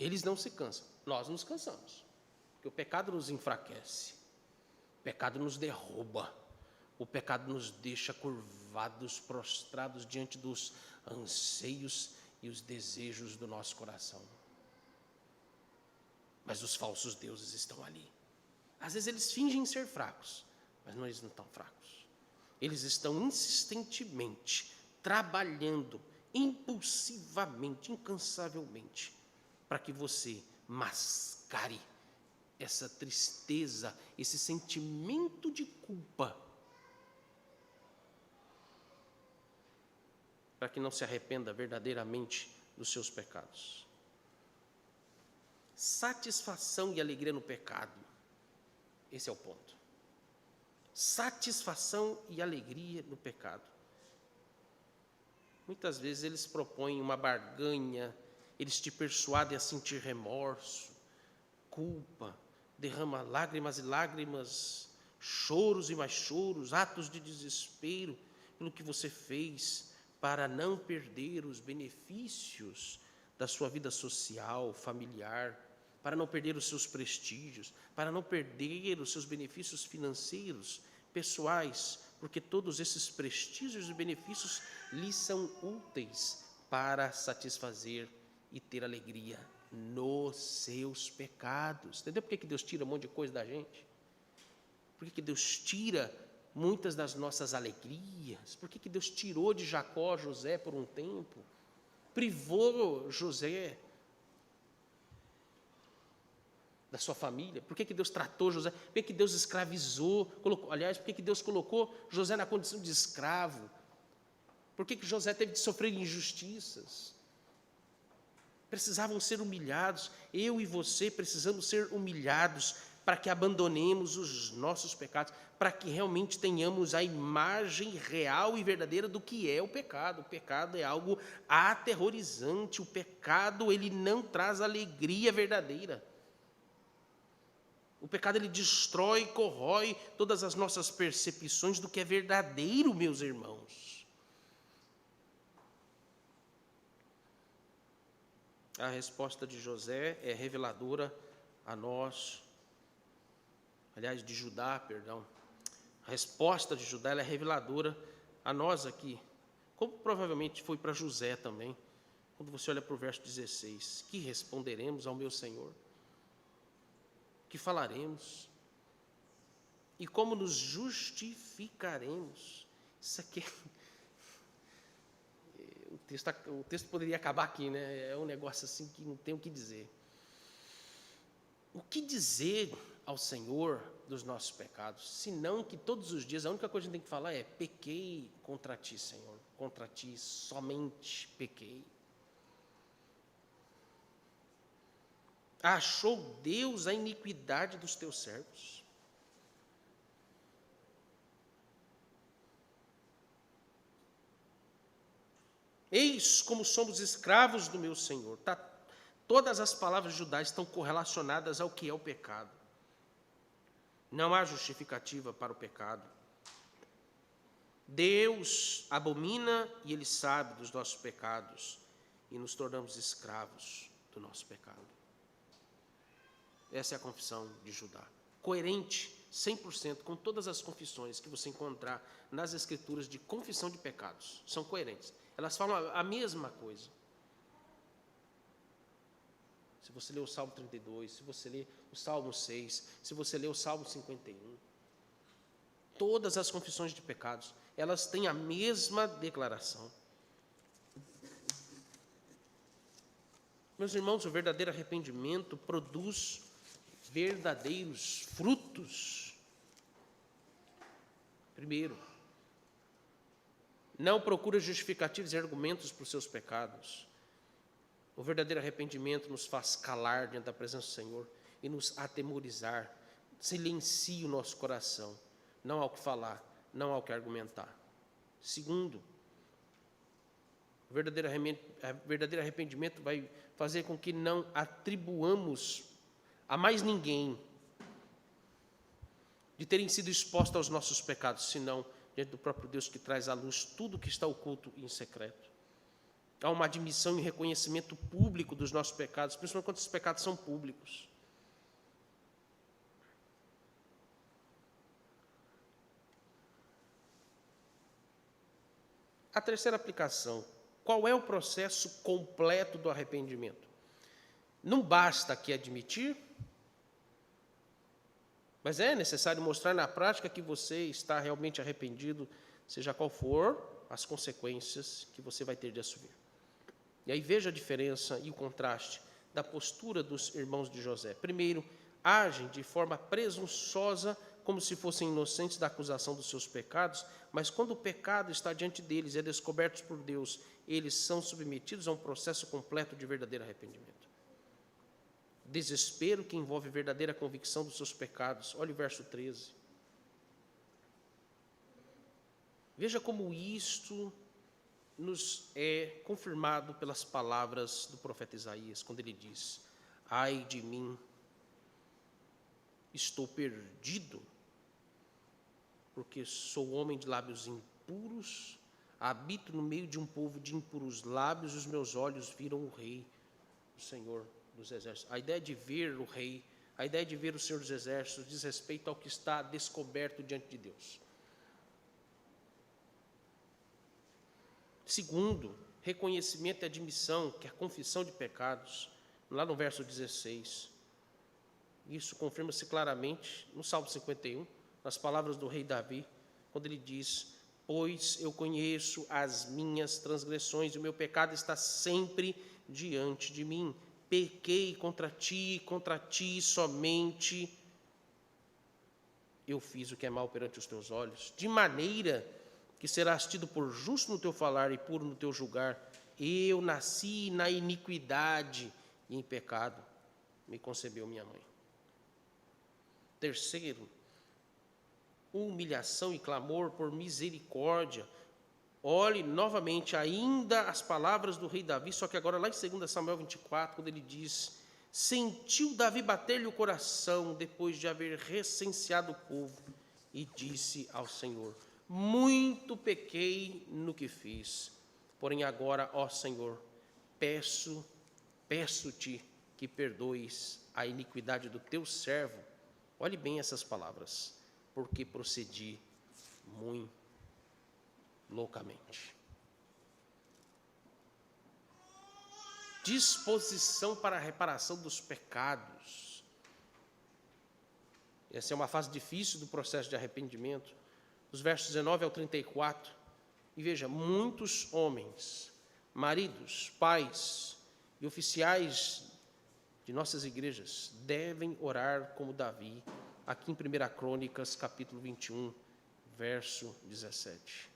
Eles não se cansam, nós nos cansamos. Porque o pecado nos enfraquece. O pecado nos derruba. O pecado nos deixa curvados, prostrados diante dos anseios e os desejos do nosso coração. Mas os falsos deuses estão ali. Às vezes eles fingem ser fracos, mas não, eles não estão fracos. Eles estão insistentemente trabalhando, impulsivamente, incansavelmente, para que você mascare essa tristeza, esse sentimento de culpa, para que não se arrependa verdadeiramente dos seus pecados. Satisfação e alegria no pecado. Esse é o ponto. Satisfação e alegria no pecado. Muitas vezes eles propõem uma barganha, eles te persuadem a sentir remorso, culpa, derrama lágrimas e lágrimas, choros e mais choros, atos de desespero pelo que você fez, para não perder os benefícios da sua vida social, familiar, para não perder os seus prestígios, para não perder os seus benefícios financeiros, pessoais, porque todos esses prestígios e benefícios lhes são úteis para satisfazer e ter alegria nos seus pecados. Entendeu por que Deus tira um monte de coisa da gente? Por que Deus tira muitas das nossas alegrias? Por que Deus tirou de Jacó José por um tempo? Privou José da sua família? Por que Deus tratou José? Por que Deus escravizou? Por que Deus colocou José na condição de escravo? Por que José teve de sofrer injustiças? Precisavam ser humilhados. Eu e você precisamos ser humilhados para que abandonemos os nossos pecados, para que realmente tenhamos a imagem real e verdadeira do que é o pecado. O pecado é algo aterrorizante. O pecado, ele não traz alegria verdadeira. O pecado, ele destrói, corrói todas as nossas percepções do que é verdadeiro, meus irmãos. A resposta de José é reveladora a nós, aliás, de Judá, perdão. A resposta de Judá ela é reveladora a nós aqui, como provavelmente foi para José também. Quando você olha para o verso 16, que responderemos ao meu Senhor? Que falaremos? E como nos justificaremos? Isso aqui o texto poderia acabar aqui, né? É um negócio assim que não tem o que dizer. O que dizer ao Senhor dos nossos pecados, senão que todos os dias a única coisa que a gente tem que falar é: pequei contra ti, Senhor, contra ti somente pequei. Achou Deus a iniquidade dos teus servos? Eis como somos escravos do meu Senhor. Todas as palavras judaicas estão correlacionadas ao que é o pecado. Não há justificativa para o pecado. Deus abomina e Ele sabe dos nossos pecados e nos tornamos escravos do nosso pecado. Essa é a confissão de Judá. Coerente, 100%, com todas as confissões que você encontrar nas Escrituras de confissão de pecados. São coerentes. Elas falam a mesma coisa. Se você ler o Salmo 32, se você ler o Salmo 6, se você ler o Salmo 51, todas as confissões de pecados, elas têm a mesma declaração. Meus irmãos, o verdadeiro arrependimento produz verdadeiros frutos. Primeiro, não procura justificativos e argumentos para os seus pecados. O verdadeiro arrependimento nos faz calar diante da presença do Senhor e nos atemorizar. Silencia o nosso coração. Não há o que falar, não há o que argumentar. Segundo, o verdadeiro arrependimento vai fazer com que não atribuamos a mais ninguém de terem sido expostos aos nossos pecados, senão diante do próprio Deus, que traz à luz tudo que está oculto e em secreto. Há uma admissão e reconhecimento público dos nossos pecados, principalmente quando esses pecados são públicos. A terceira aplicação: qual é o processo completo do arrependimento? Não basta aqui admitir, mas é necessário mostrar na prática que você está realmente arrependido, seja qual for as consequências que você vai ter de assumir. E aí veja a diferença e o contraste da postura dos irmãos de José. Primeiro, agem de forma presunçosa, como se fossem inocentes da acusação dos seus pecados, mas quando o pecado está diante deles e é descoberto por Deus, eles são submetidos a um processo completo de verdadeiro arrependimento. Desespero que envolve verdadeira convicção dos seus pecados. Olha o verso 13. Veja como isto nos é confirmado pelas palavras do profeta Isaías, quando ele diz: ai de mim, estou perdido, porque sou homem de lábios impuros, habito no meio de um povo de impuros lábios, e os meus olhos viram o Rei, o Senhor dos Exércitos. A ideia de ver o Rei, a ideia de ver o Senhor dos Exércitos, diz respeito ao que está descoberto diante de Deus. Segundo, reconhecimento e admissão, que é a confissão de pecados, lá no verso 16. Isso confirma-se claramente no Salmo 51, nas palavras do rei Davi, quando ele diz: pois eu conheço as minhas transgressões, e o meu pecado está sempre diante de mim. Pequei contra ti somente eu fiz o que é mal perante os teus olhos, de maneira que serás tido por justo no teu falar e puro no teu julgar. Eu nasci na iniquidade e em pecado me concebeu minha mãe. Terceiro, humilhação e clamor por misericórdia. Olhe novamente ainda as palavras do rei Davi, só que agora lá em 2 Samuel 24, quando ele diz: sentiu Davi bater-lhe o coração depois de haver recenseado o povo, e disse ao Senhor: muito pequei no que fiz, porém agora, ó Senhor, peço-te que perdoes a iniquidade do teu servo. Olhe bem essas palavras: porque procedi muito loucamente. Disposição para a reparação dos pecados. Essa é uma fase difícil do processo de arrependimento. Dos versos 19 ao 34. E veja, muitos homens, maridos, pais e oficiais de nossas igrejas devem orar como Davi, aqui em 1 Crônicas, capítulo 21, verso 17.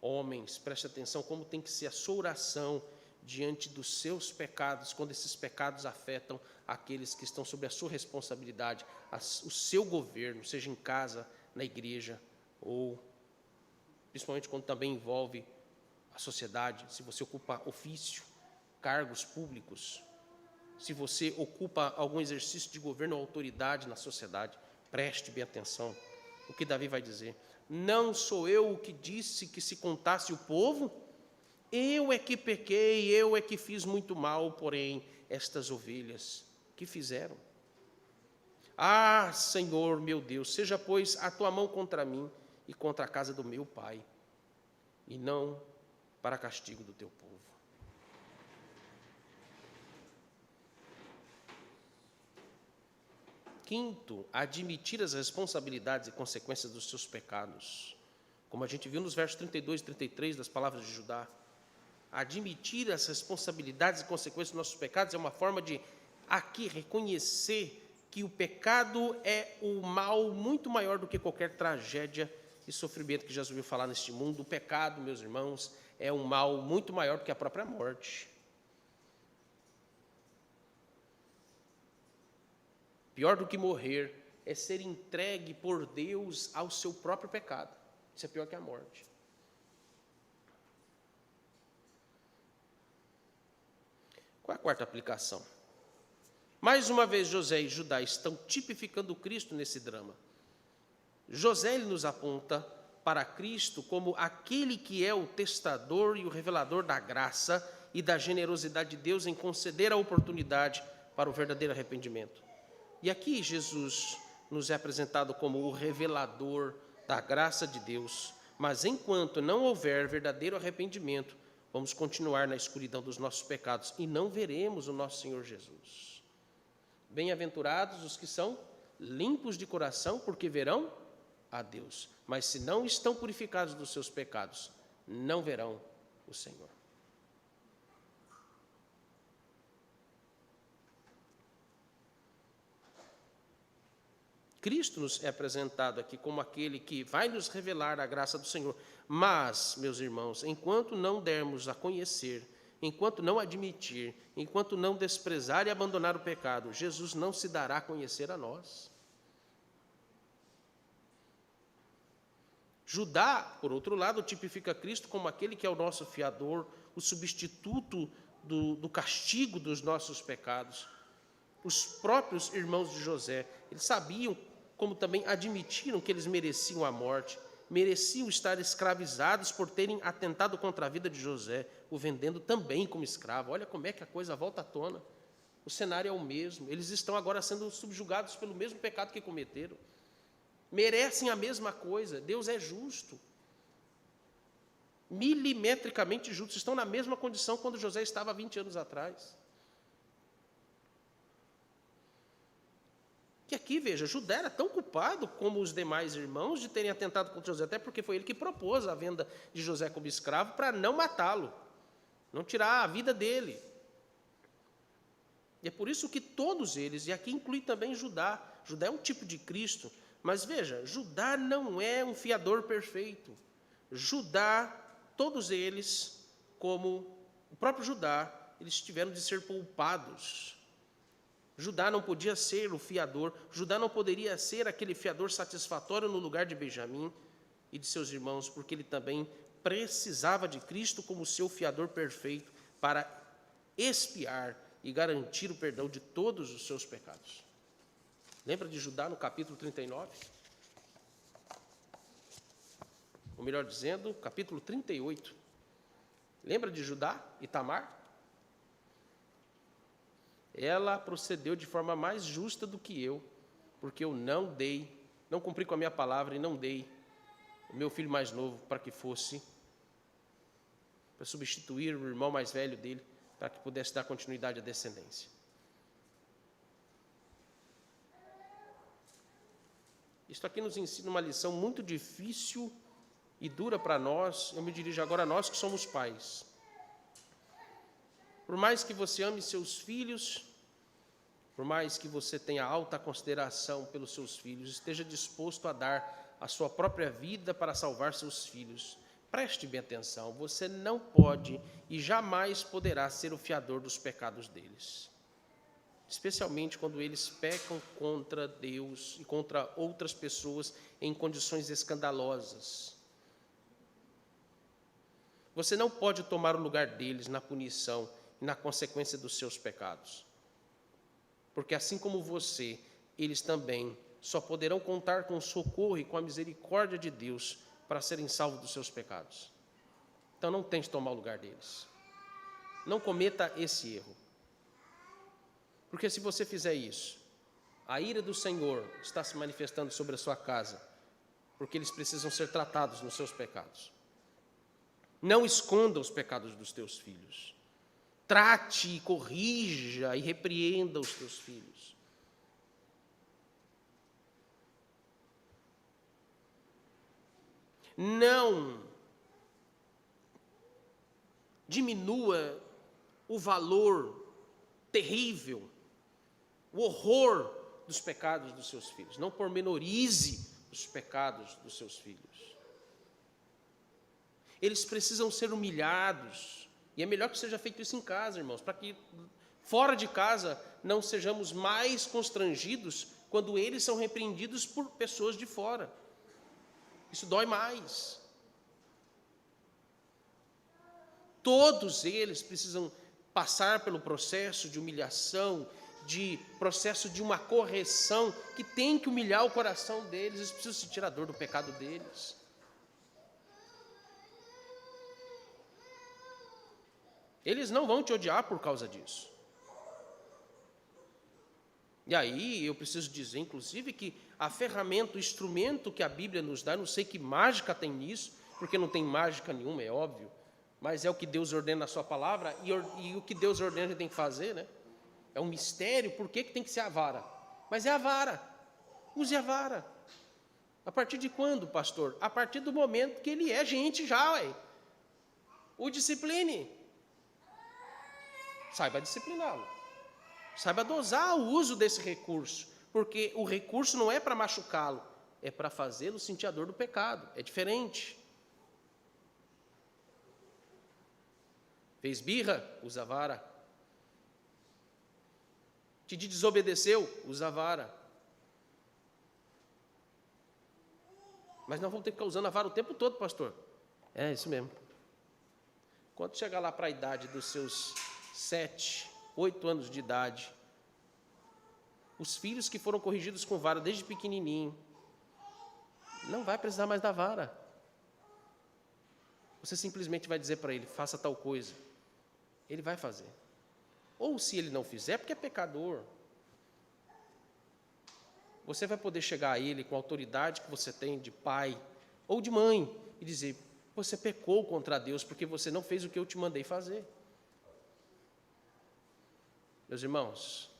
Homens, preste atenção como tem que ser a sua oração diante dos seus pecados, quando esses pecados afetam aqueles que estão sob a sua responsabilidade, o seu governo, seja em casa, na igreja, ou principalmente quando também envolve a sociedade, se você ocupa ofício, cargos públicos, se você ocupa algum exercício de governo ou autoridade na sociedade, preste bem atenção o que Davi vai dizer. Não sou eu o que disse que se contasse o povo? Eu é que pequei, eu é que fiz muito mal, porém, estas ovelhas, que fizeram? Ah, Senhor, meu Deus, seja, pois, a tua mão contra mim e contra a casa do meu pai, e não para castigo do teu povo. Quinto, admitir as responsabilidades e consequências dos seus pecados. Como a gente viu nos versos 32 e 33 das palavras de Judá. Admitir as responsabilidades e consequências dos nossos pecados é uma forma de, aqui, reconhecer que o pecado é o mal muito maior do que qualquer tragédia e sofrimento que já ouviu falar neste mundo. O pecado, meus irmãos, é um mal muito maior do que a própria morte. Pior do que morrer é ser entregue por Deus ao seu próprio pecado. Isso é pior que a morte. Qual é a quarta aplicação? Mais uma vez, José e Judá estão tipificando Cristo nesse drama. José ele nos aponta para Cristo como aquele que é o testador e o revelador da graça e da generosidade de Deus em conceder a oportunidade para o verdadeiro arrependimento. E aqui Jesus nos é apresentado como o revelador da graça de Deus, mas enquanto não houver verdadeiro arrependimento, vamos continuar na escuridão dos nossos pecados e não veremos o nosso Senhor Jesus. Bem-aventurados os que são limpos de coração, porque verão a Deus. Mas se não estão purificados dos seus pecados, não verão o Senhor. Cristo nos é apresentado aqui como aquele que vai nos revelar a graça do Senhor. Mas, meus irmãos, enquanto não dermos a conhecer, enquanto não admitir, enquanto não desprezar e abandonar o pecado, Jesus não se dará a conhecer a nós. Judá, por outro lado, tipifica Cristo como aquele que é o nosso fiador, o substituto do castigo dos nossos pecados. Os próprios irmãos de José, eles sabiam, como também admitiram que eles mereciam a morte, mereciam estar escravizados por terem atentado contra a vida de José, o vendendo também como escravo. Olha como é que a coisa volta à tona. O cenário é o mesmo. Eles estão agora sendo subjugados pelo mesmo pecado que cometeram. Merecem a mesma coisa. Deus é justo. Milimetricamente justos. Estão na mesma condição quando José estava há 20 anos atrás. Que aqui, veja, Judá era tão culpado como os demais irmãos de terem atentado contra José, até porque foi ele que propôs a venda de José como escravo para não matá-lo, não tirar a vida dele. E é por isso que todos eles, e aqui inclui também Judá é um tipo de Cristo, mas veja, Judá não é um fiador perfeito. Judá, todos eles, como o próprio Judá, eles tiveram de ser poupados. Judá não podia ser o fiador, Judá não poderia ser aquele fiador satisfatório no lugar de Benjamim e de seus irmãos, porque ele também precisava de Cristo como seu fiador perfeito para expiar e garantir o perdão de todos os seus pecados. Lembra de Judá no capítulo 39? Ou melhor dizendo, capítulo 38. Lembra de Judá e Tamar? Ela procedeu de forma mais justa do que eu, porque eu não cumpri com a minha palavra e não dei o meu filho mais novo para substituir o irmão mais velho dele, para que pudesse dar continuidade à descendência. Isto aqui nos ensina uma lição muito difícil e dura para nós. Eu me dirijo agora a nós que somos pais. Por mais que você ame seus filhos, Por mais que você tenha alta consideração pelos seus filhos, esteja disposto a dar a sua própria vida para salvar seus filhos, preste bem atenção, você não pode e jamais poderá ser o fiador dos pecados deles. Especialmente quando eles pecam contra Deus e contra outras pessoas em condições escandalosas. Você não pode tomar o lugar deles na punição e na consequência dos seus pecados. Porque assim como você, eles também só poderão contar com o socorro e com a misericórdia de Deus para serem salvos dos seus pecados. Então não tente tomar o lugar deles. Não cometa esse erro. Porque se você fizer isso, a ira do Senhor está se manifestando sobre a sua casa, porque eles precisam ser tratados nos seus pecados. Não esconda os pecados dos teus filhos. Trate, corrija e repreenda os teus filhos. Não diminua o valor terrível, o horror dos pecados dos seus filhos. Não pormenorize os pecados dos seus filhos. Eles precisam ser humilhados. E é melhor que seja feito isso em casa, irmãos, para que fora de casa não sejamos mais constrangidos quando eles são repreendidos por pessoas de fora. Isso dói mais. Todos eles precisam passar pelo processo de humilhação, de processo de uma correção, que tem que humilhar o coração deles, eles precisam sentir a dor do pecado deles. Eles não vão te odiar por causa disso. E aí eu preciso dizer, inclusive, que a ferramenta, o instrumento que a Bíblia nos dá, não sei que mágica tem nisso, porque não tem mágica nenhuma, é óbvio, mas é o que Deus ordena na sua palavra, e o que Deus ordena a gente tem que fazer, né? É um mistério, por que tem que ser a vara? Mas é a vara, use a vara. A partir de quando, pastor? A partir do momento que ele é gente já, ué. O discipline. Saiba discipliná-lo. Saiba dosar o uso desse recurso, porque o recurso não é para machucá-lo, é para fazê-lo sentir a dor do pecado. É diferente. Fez birra? Usa a vara. Te desobedeceu? Usa a vara. Mas nós vamos ter que ficar usando a vara o tempo todo, pastor. É isso mesmo. Quando chegar lá para a idade dos seus 7, 8 anos de idade, os filhos que foram corrigidos com vara desde pequenininho, não vai precisar mais da vara. Você simplesmente vai dizer para ele, faça tal coisa. Ele vai fazer. Ou se ele não fizer, porque é pecador. Você vai poder chegar a ele com a autoridade que você tem de pai ou de mãe e dizer, você pecou contra Deus porque você não fez o que eu te mandei fazer. Meus irmãos,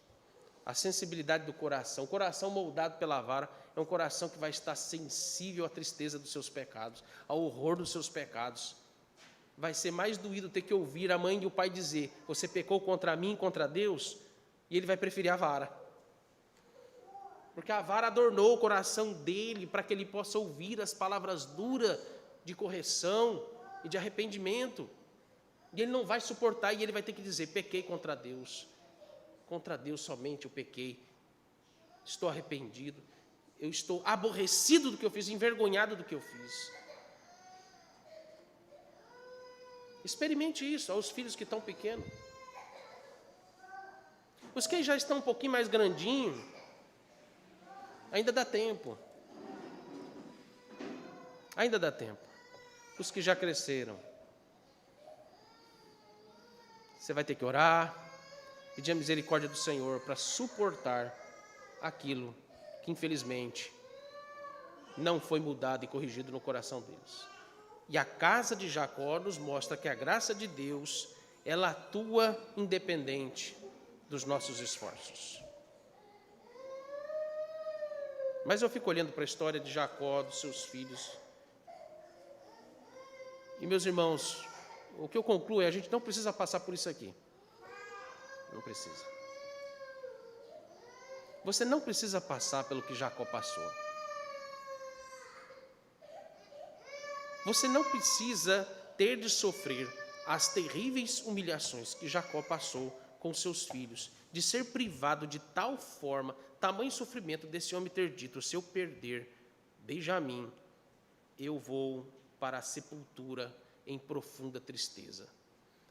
a sensibilidade do coração, o coração moldado pela vara, é um coração que vai estar sensível à tristeza dos seus pecados, ao horror dos seus pecados. Vai ser mais doído ter que ouvir a mãe e o pai dizer, você pecou contra mim, contra Deus, e ele vai preferir a vara. Porque a vara adornou o coração dele para que ele possa ouvir as palavras duras de correção e de arrependimento. E ele não vai suportar e ele vai ter que dizer, pequei contra Deus. Contra Deus somente eu pequei. Estou arrependido. Eu estou aborrecido do que eu fiz, envergonhado do que eu fiz. Experimente isso aos filhos que estão pequenos. Os que já estão um pouquinho mais grandinhos, ainda dá tempo. Ainda dá tempo. Os que já cresceram, você vai ter que orar, pedir a misericórdia do Senhor para suportar aquilo que infelizmente não foi mudado e corrigido no coração deles. E a casa de Jacó nos mostra que a graça de Deus, ela atua independente dos nossos esforços. Mas eu fico olhando para a história de Jacó, dos seus filhos. E, meus irmãos, o que eu concluo é, a gente não precisa passar por isso aqui. Não precisa. Você não precisa passar pelo que Jacó passou. Você não precisa ter de sofrer as terríveis humilhações que Jacó passou com seus filhos, de ser privado de tal forma, tamanho sofrimento desse homem ter dito: se eu perder Benjamim, eu vou para a sepultura em profunda tristeza.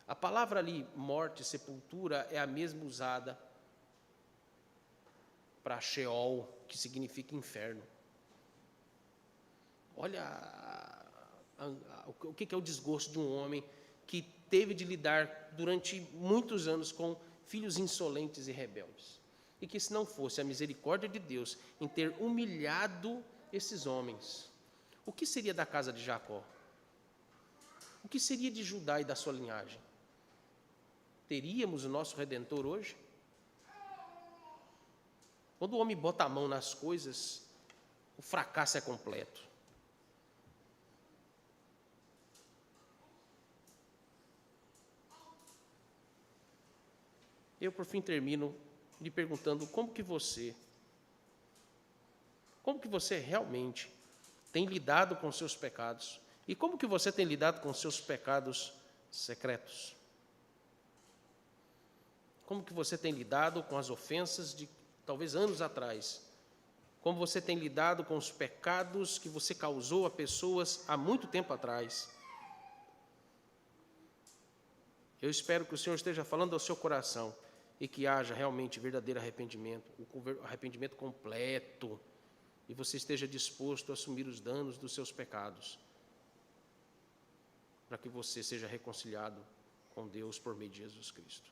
A palavra ali, morte, sepultura, é a mesma usada para Sheol, que significa inferno. Olha o que é o desgosto de um homem que teve de lidar durante muitos anos com filhos insolentes e rebeldes. E que, se não fosse a misericórdia de Deus em ter humilhado esses homens, o que seria da casa de Jacó? O que seria de Judá e da sua linhagem? Teríamos o nosso Redentor hoje? Quando o homem bota a mão nas coisas, o fracasso é completo. Eu, por fim, termino lhe perguntando como que você realmente tem lidado com seus pecados e como que você tem lidado com seus pecados secretos. Como que você tem lidado com as ofensas de talvez anos atrás? Como você tem lidado com os pecados que você causou a pessoas há muito tempo atrás? Eu espero que o Senhor esteja falando ao seu coração e que haja realmente verdadeiro arrependimento, o arrependimento completo, e você esteja disposto a assumir os danos dos seus pecados, para que você seja reconciliado com Deus por meio de Jesus Cristo.